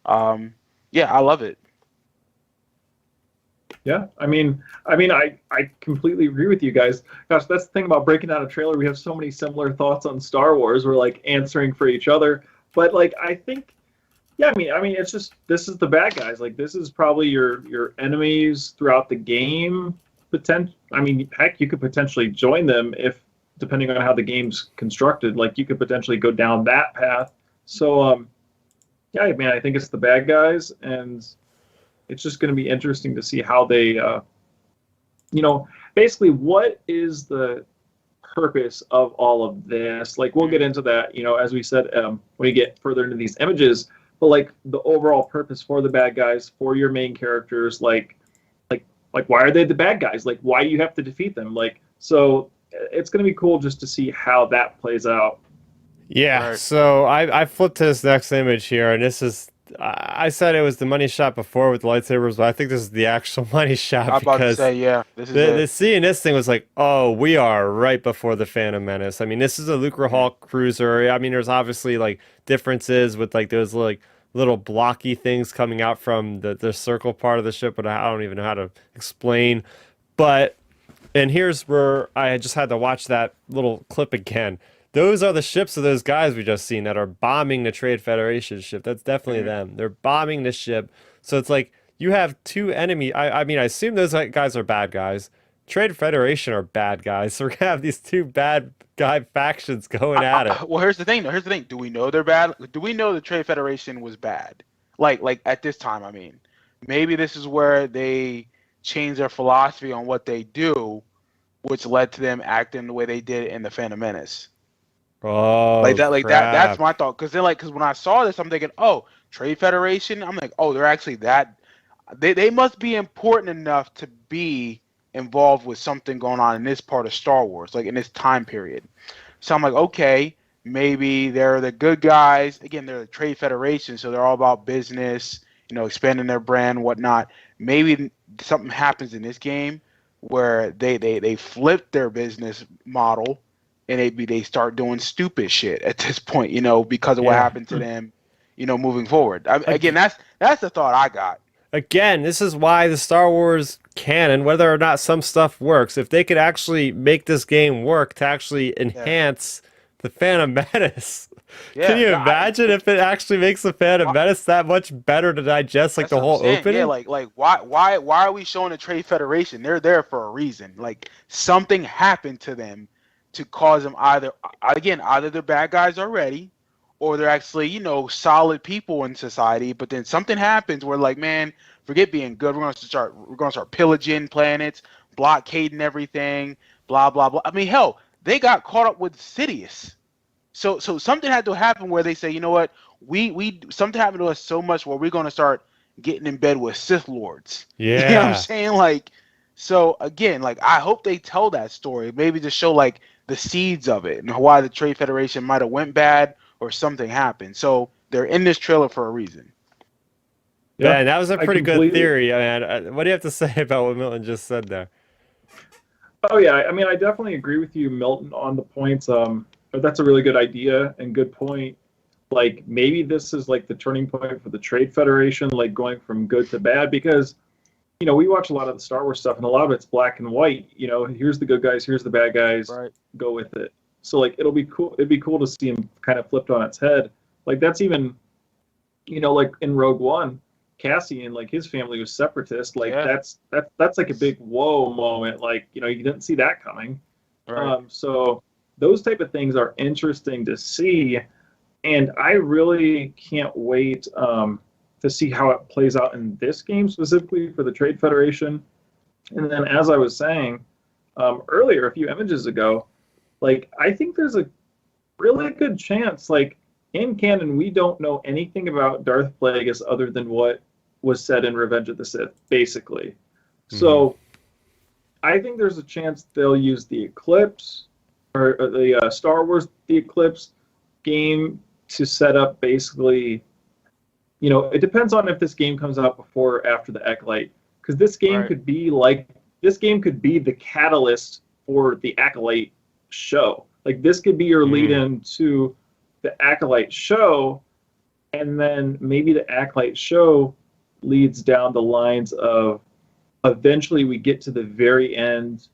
Yeah, I love it. Yeah, I completely agree with you guys. Gosh, that's the thing about breaking down a trailer. We have so many similar thoughts on Star Wars. We're like answering for each other. But like, I think, yeah, it's just, this is the bad guys. Like, this is probably your enemies throughout the game. Heck, you could potentially join them if, depending on how the game's constructed. Like, you could potentially go down that path. So, yeah, I think it's the bad guys, and it's just going to be interesting to see how they, basically what is the purpose of all of this. Like, we'll get into that, as we said, when we get further into these images, but like the overall purpose for the bad guys, for your main characters, like why are they the bad guys? Like, why do you have to defeat them? Like, so it's going to be cool just to see how that plays out. Yeah, Right. so I flipped to this next image here, and this is, I said it was the money shot before with the lightsabers, but I think this is the actual money shot, I'm about to because say, yeah, this is the it. seeing this thing was like, oh, we are right before the Phantom Menace. I mean, this is a Lucre Hawk cruiser. I mean, there's obviously like differences with like those like little blocky things coming out from the circle part of the ship, but I don't even know how to explain. But and here's where I just had to watch that little clip again. Those are the ships of those guys we just seen that are bombing the Trade Federation ship. That's definitely them. They're bombing the ship. So it's like you have two enemy. I mean, I assume those guys are bad guys. Trade Federation are bad guys. So we're gonna have these two bad guy factions going at it. Well, here's the thing. Here's the thing. Do we know they're bad? Do we know the Trade Federation was bad? Like at this time, I mean, maybe this is where they change their philosophy on what they do, which led to them acting the way they did in the Phantom Menace. Oh, Like that. That's crap. my thought. Because when I saw this, I'm thinking, oh, Trade Federation. I'm like, oh, they're actually that. They must be important enough to be involved with something going on in this part of Star Wars, like in this time period. So I'm like, okay, maybe they're the good guys. Again, they're the trade federation, so they're all about business, expanding their brand, whatnot. Maybe something happens in this game where they flip their business model and they start doing stupid shit at this point, because of what Yeah. happened to them, moving forward. Again, Ag- that's the thought I got. Again, this is why the Star Wars canon, whether or not some stuff works, if they could actually make this game work to actually Yeah, enhance the Phantom Menace. Can yeah. you No, imagine if it actually makes the Phantom Menace that much better to digest, like that's the what I'm whole saying. Yeah, opening? like why are we showing the Trade Federation? They're there for a reason. Like something happened to them to cause them either they're bad guys already, or they're actually solid people in society. But then something happens where like, man, forget being good. We're gonna start pillaging planets, blockading everything, blah blah blah. I mean, hell, they got caught up with Sidious. So something had to happen where they say, you know what, we something happened to us so much where we're gonna start getting in bed with Sith Lords. You know what I'm Yeah. saying? Like, so again, like I hope they tell that story, maybe to show like the seeds of it and why the Trade Federation might have went bad or something happened. So they're in this trailer for a reason. Yeah, Man, that was a I pretty good completely. theory, man. What do you have to say about what Milton just said there? Oh yeah, I mean, I definitely agree with you, Milton, on the points. That's a really good idea and good point. Like maybe this is like the turning point for the Trade Federation, like going from good to bad, because we watch a lot of the Star Wars stuff, and a lot of it's black and white. Here's the good guys, here's the bad guys, Right. go with it. So like it'll be cool. It'd be cool to see him kind of flipped on its head. Like that's even, like in Rogue One, Cassian, like his family was separatist. Like Yeah. that's like a big whoa moment. Like you didn't see that coming. Right. So those type of things are interesting to see, and I really can't wait to see how it plays out in this game specifically for the Trade Federation. And then, as I was saying earlier, a few images ago, like I think there's a really good chance, like in canon, we don't know anything about Darth Plagueis other than what was said in Revenge of the Sith, basically. Hmm. So I think there's a chance they'll use the Eclipse or the Star Wars The Eclipse game to set up basically. It depends on if this game comes out before or after the Acolyte, because Right. this game could be the catalyst for the Acolyte show. Like this could be your lead Mm. in to the Acolyte show, and then maybe the Acolyte show leads down the lines of eventually we get to the very end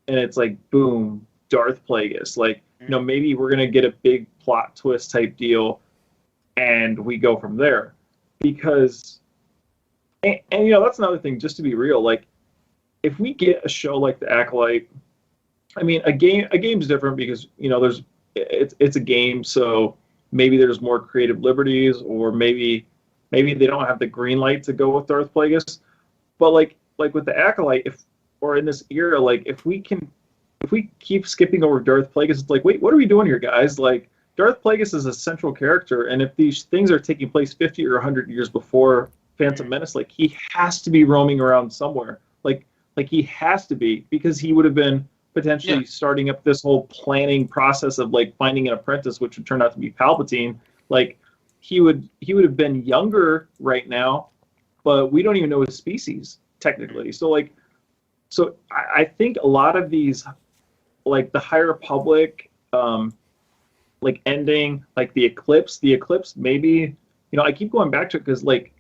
and it's like boom, Darth Plagueis. Like, maybe we're gonna get a big plot twist type deal and we go from there. Because and that's another thing, just to be real, like if we get a show like the Acolyte, I mean a game's different because it's a game, so maybe there's more creative liberties, or maybe they don't have the green light to go with Darth Plagueis. But like with the Acolyte, or in this era, like if we keep skipping over Darth Plagueis, it's like, wait, what are we doing here, guys? Like Darth Plagueis is a central character, and if these things are taking place 50 or 100 years before Phantom Menace, like he has to be roaming around somewhere. Like he has to be, because he would have been Yeah. potentially starting up this whole planning process of like finding an apprentice, which would turn out to be Palpatine. Like he would have been younger right now, but we don't even know his species technically. So I think a lot of these, like the High Republic, like ending, like the eclipse maybe, I keep going back to it because like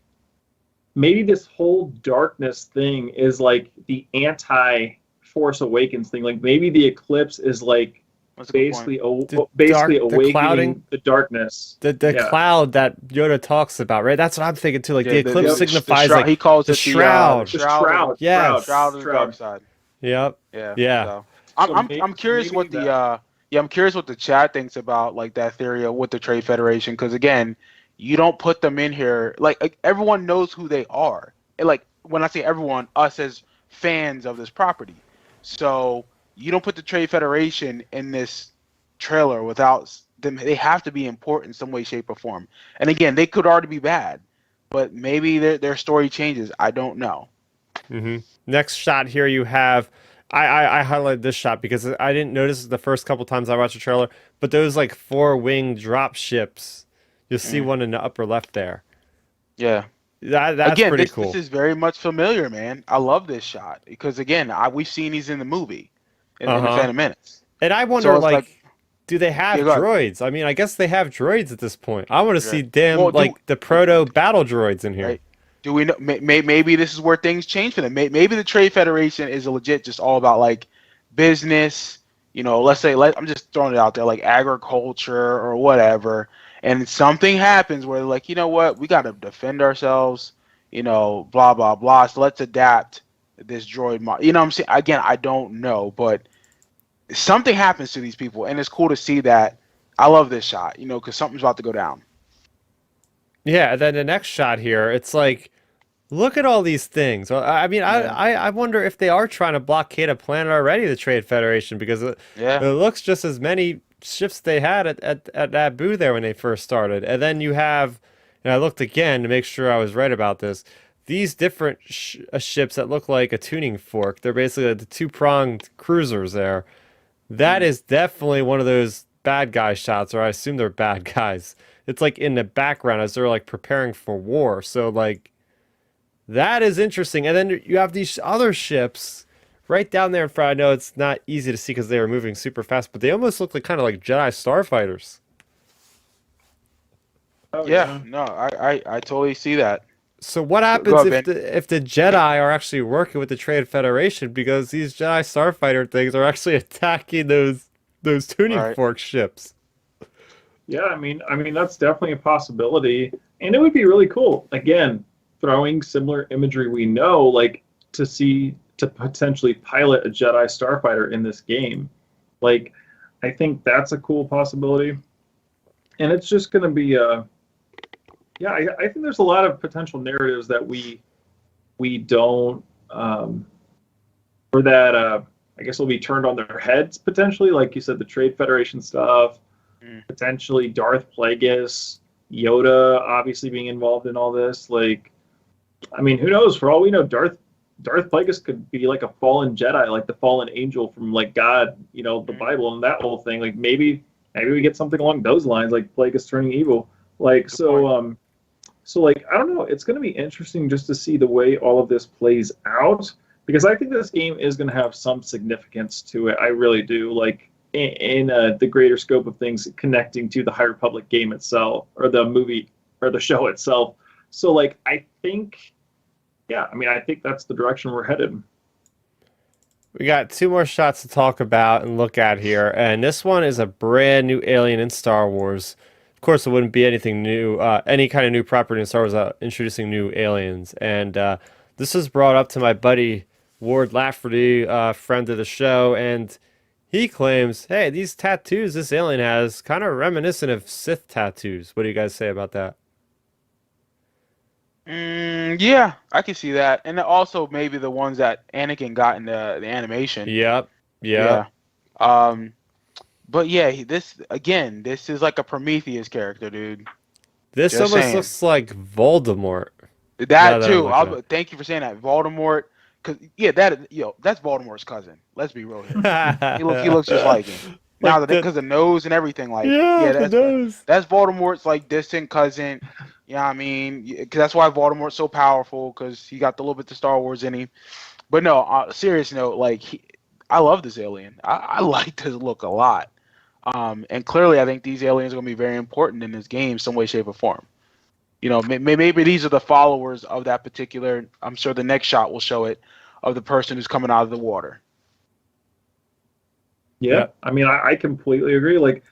maybe this whole darkness thing is like the anti Force Awakens thing. Like maybe the eclipse is like That's a good point. basically The clouding, awakening the darkness. the Yeah. cloud that Yoda talks about, right? That's what I'm thinking too. Like the Yeah, eclipse Yep. the signifies shroud. like He calls the it the shroud. The shroud of shroud, shroud Yes. of the dark shroud. side. Yep. Yeah. Yeah. So I'm So I'm I'm curious maybe what the that. I'm curious what the chat thinks about like that theory of with the Trade Federation, because again, you don't put them in here like everyone knows who they are. And like when I say everyone, us as fans of this property. So you don't put the Trade Federation in this trailer without them. They have to be important in some way, shape, or form. And again, they could already be bad, but maybe their story changes. I don't know. Next shot here, you have I highlighted this shot because I didn't notice it the first couple times I watched the trailer, but those like four-wing drop ships, you'll see Mm, one in the upper left there. yeah. That's Again, pretty this cool. is very much familiar, man. I love this shot because again, we've seen these in the movie, in the Uh-huh. Phantom Menace. And I So wonder, it's like, like, do they yeah, have go ahead. droids? I mean, I guess they have droids at this point. I want to Yeah. see damn Well, like the proto battle droids in here. right? Do we know? Maybe this is where things change for them. Maybe the Trade Federation is legit just all about like business. Let's say, I'm just throwing it out there, like agriculture or whatever. And something happens where they're like, you know what, we got to defend ourselves. Blah blah blah. So let's adapt this droid. You know what I'm saying? Again, I don't know, but something happens to these people, and it's cool to see that. I love this shot, because something's about to go down. Yeah, and then the next shot here, it's like, look at all these things. Well, I mean, Yeah. I wonder if they are trying to blockade a planet already, the Trade Federation, because it Yeah. looks just as many ships they had at Naboo there when they first started. And then you have, and I looked again to make sure I was right about this, these different ships that look like a tuning fork. They're basically the two-pronged cruisers there. That Mm. is definitely one of those bad guy shots, or I assume they're bad guys. It's like in the background as they're like preparing for war. So like that is interesting. And then you have these other ships right down there in front. I know it's not easy to see because they were moving super fast, but they almost look like kind of like Jedi starfighters. Oh Yeah. yeah. No, I totally see that. So what Go happens ahead, if Ben. the Jedi are actually working with the Trade Federation because these Jedi starfighter things are actually attacking those tuning Right. fork ships? Yeah, I mean that's definitely a possibility, and it would be really cool. Again, throwing similar imagery we know, like to potentially pilot a Jedi starfighter in this game. Like, I think that's a cool possibility, and it's just going to be yeah. I think there's a lot of potential narratives that we don't or that I guess will be turned on their heads potentially. Like you said, the Trade Federation stuff, Mm. potentially Darth Plagueis, Yoda obviously being involved in all this. Like, I mean, who knows? For all we know, Darth Plagueis could be like a fallen Jedi, like the fallen angel from like God, the Mm. Bible and that whole thing. Like maybe we get something along those lines, like Plagueis turning evil. Like Good point. so like I don't know. It's going to be interesting just to see the way all of this plays out because I think this game is going to have some significance to it. I really do. Like in the greater scope of things, connecting to the High Republic game itself or the movie or the show itself. So like I think, yeah, I mean I think that's the direction we're headed. We got two more shots to talk about and look at here, and this one is a brand new alien in Star Wars. Of course, it wouldn't be anything new, any kind of new property in Star Wars without introducing new aliens. And this was brought up to my buddy Ward Lafferty, friend of the show, and he claims, "Hey, these tattoos this alien has kind of reminiscent of Sith tattoos." What do you guys say about that? Yeah, I can see that, and then also maybe the ones that Anakin got in the animation. Yep, yep. Yeah. Um, but yeah, this again, this is like a Prometheus character, dude. This Just almost saying. looks like Voldemort. Now That that I'm too. looking at Thank you for saying that. Voldemort, cause yeah, that's Voldemort's cousin. Let's be real here. He looks just like him. Now like that the because the nose and everything, like yeah, yeah, the nose. that's Voldemort's like distant cousin. You know what I mean? Because that's why Voldemort's so powerful because he got a little bit of Star Wars in him. But no, serious note, like I love this alien. I like this look a lot. And clearly, I think these aliens are going to be very important in this game, some way, shape, or form. Maybe these are the followers of that particular. I'm sure the next shot will show it of the person who's coming out of the water. Yeah, Yep. I mean I completely agree. Like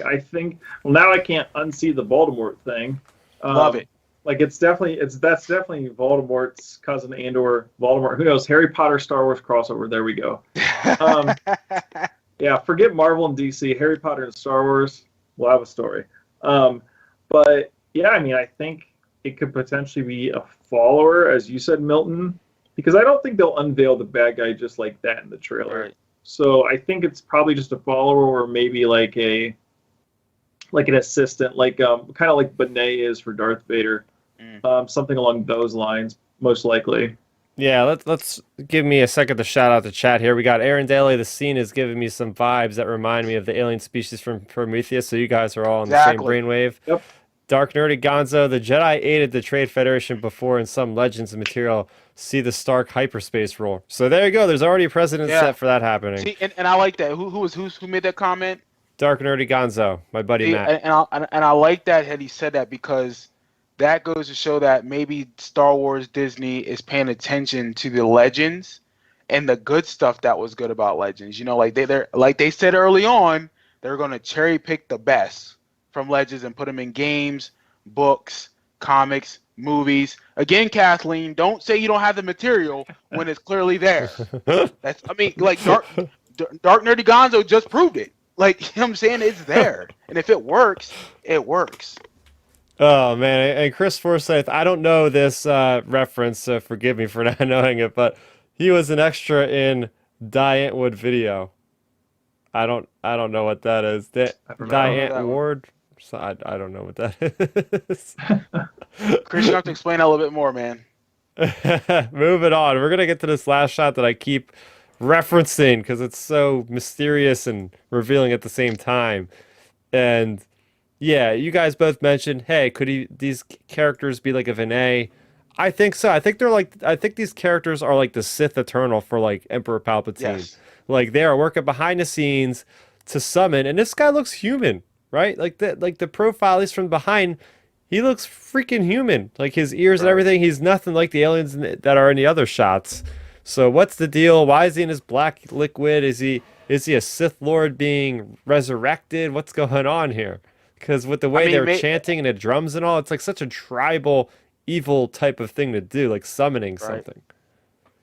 I think well now I can't unsee the Voldemort thing. Love Um, it. like that's definitely Voldemort's cousin and or Voldemort. Who knows? Harry Potter Star Wars crossover. There we go. Um, yeah, forget Marvel and DC. Harry Potter and Star Wars. We'll have a story. Um, but yeah, I mean I think it could potentially be a follower, as you said, Milton, because I don't think they'll unveil the bad guy just like that in the trailer. Right. So I think it's probably just a follower or maybe like an assistant, like kind of like Benet is for Darth Vader, Mm. something along those lines, most likely. Yeah, let's give me a second to shout out the chat here. We got Aaron Daly. The scene is giving me some vibes that remind me of the alien species from Prometheus. So you guys are all on the same Exactly. brainwave. Yep. Dark Nerdy Gonzo. The Jedi aided the Trade Federation before in some legends and material. See the Stark hyperspace rule. So there you go. There's already a precedent Yeah. set for that happening. See, and I like that. Who made that comment? Dark Nerdy Gonzo, my buddy See, Matt. and I like that he said that because that goes to show that maybe Star Wars Disney is paying attention to the legends and the good stuff that was good about legends. You know, like they're like they said early on, they're going to cherry pick the best from legends and put them in games, books, comics, movies. Again, Kathleen, don't say you don't have the material when it's clearly there. That's I mean, like Dark Nerdy Gonzo just proved it. Like, you know what I'm saying? It's there. And if it works, it works. Oh man, and Chris Forsyth, I don't know this reference, so forgive me for not knowing it, but he was an extra in Die Antwood video. I don't know what that is. I don't Die know. That one. Antwoord? So I don't know what that is. Chris, you have to explain that a little bit more, man. Moving on. We're gonna get to this last shot that I keep referencing because it's so mysterious and revealing at the same time. And yeah, you guys both mentioned, hey, these characters be like a Vinay? I think so. I think these characters are like the Sith Eternal for like Emperor Palpatine. Yes. Like they are working behind the scenes to summon, and this guy looks human, right? Like the profile, at least from behind, he looks freaking human. Like his ears and Right. everything, he's nothing like the aliens that are in the other shots. So what's the deal? Why is he in his black liquid? Is he a Sith Lord being resurrected? What's going on here? Because with the I way mean, they're chanting and the drums and all, it's like such a tribal, evil type of thing to do, like summoning right. something.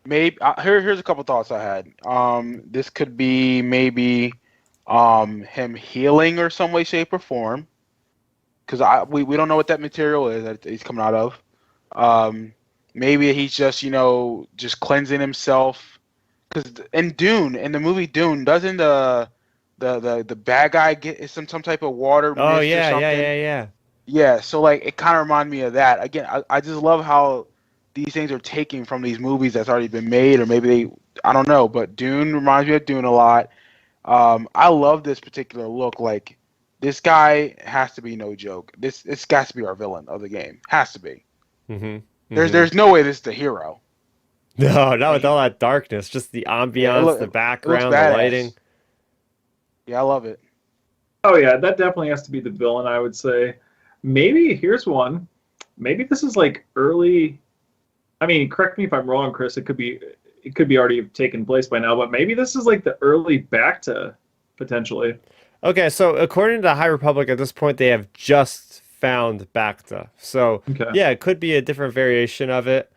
Maybe here's a couple thoughts I had. This could be maybe him healing or some way, shape, or form. Because we don't know what that material is that he's coming out of. Maybe he's just just cleansing himself. Because in the movie Dune, doesn't the bad guy get some type of water Oh mist or yeah, yeah, something? yeah, yeah. Yeah, so like it kind of reminded me of that. Again, I just love how these things are taken from these movies that's already been made, or maybe I don't know, but Dune reminds me of Dune a lot. I love this particular look. Like this guy has to be no joke. This got to be our villain of the game. Has to be. Mm-hmm. There's no way this is the hero. No, not And with all that darkness, just the yeah, ambiance, the it looks background, the lighting. badass. Yeah, I love it. Oh yeah, that definitely has to be the villain, I would say. Maybe here's one. Maybe this is like early. I mean, correct me if I'm wrong, Chris. It could be already taken place by now, but maybe this is like the early Bacta, potentially. Okay, so according to the High Republic, at this point, they have just found Bacta. So Okay. yeah, it could be a different variation of it.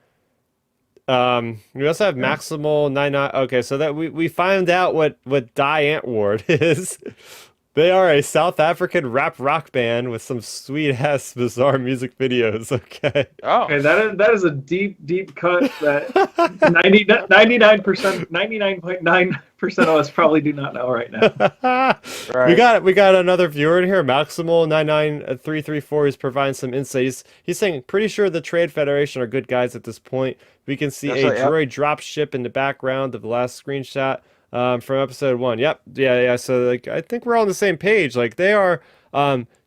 We also have Yeah. Maximal 99. Okay, so that we find out what Die Antwoord is. They are a South African rap rock band with some sweet ass bizarre music videos. Okay. Oh, Okay, that is a deep cut that 99%, 99.9% of us probably do not know right now. We right. got another viewer in here, Maximal 99334. He's providing some insight. He's saying pretty sure the Trade Federation are good guys at this point. We can see That's a right. Yep. droid drop ship in the background of the last screenshot from episode 1. Yep. Yeah. So like I think we're all on the same page. Like they are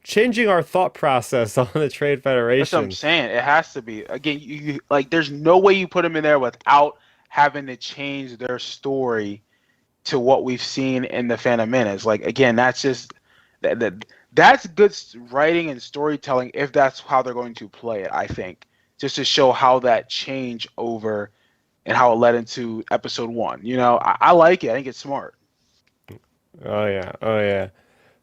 changing our thought process on the Trade That's what I'm Federation. saying. It has to be. Again, you like. There's no way you put them in there without having to change their story to what we've seen in the Phantom Menace. Like again, that's just that's good writing and storytelling if that's how they're going to play it. I think just to show how that change over and how it led into episode 1. I like it. I think it's smart. Oh yeah. Oh yeah.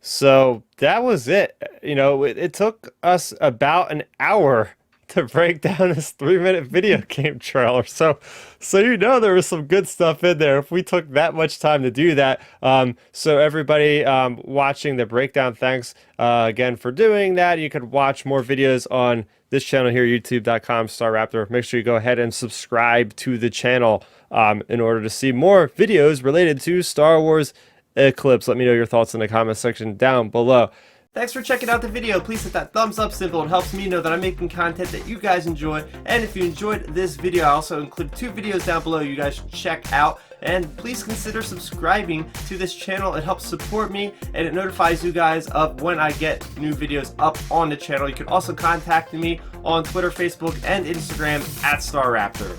So that was it. It took us about an hour to break down this 3-minute video game trailer. So there was some good stuff in there. If we took that much time to do that, so everybody watching the breakdown, thanks again for doing that. You could watch more videos on this channel here, youtube.com Starrapter. Make sure you go ahead and subscribe to the channel in order to see more videos related to Star Wars Eclipse. Let me know your thoughts in the comment section down below. Thanks for checking out the video. Please hit that thumbs up symbol. It helps me know that I'm making content that you guys enjoy. And if you enjoyed this video, I also include 2 videos down below you guys should check out. And please consider subscribing to this channel. It helps support me and it notifies you guys of when I get new videos up on the channel. You can also contact me on Twitter, Facebook, and Instagram at Starrapter.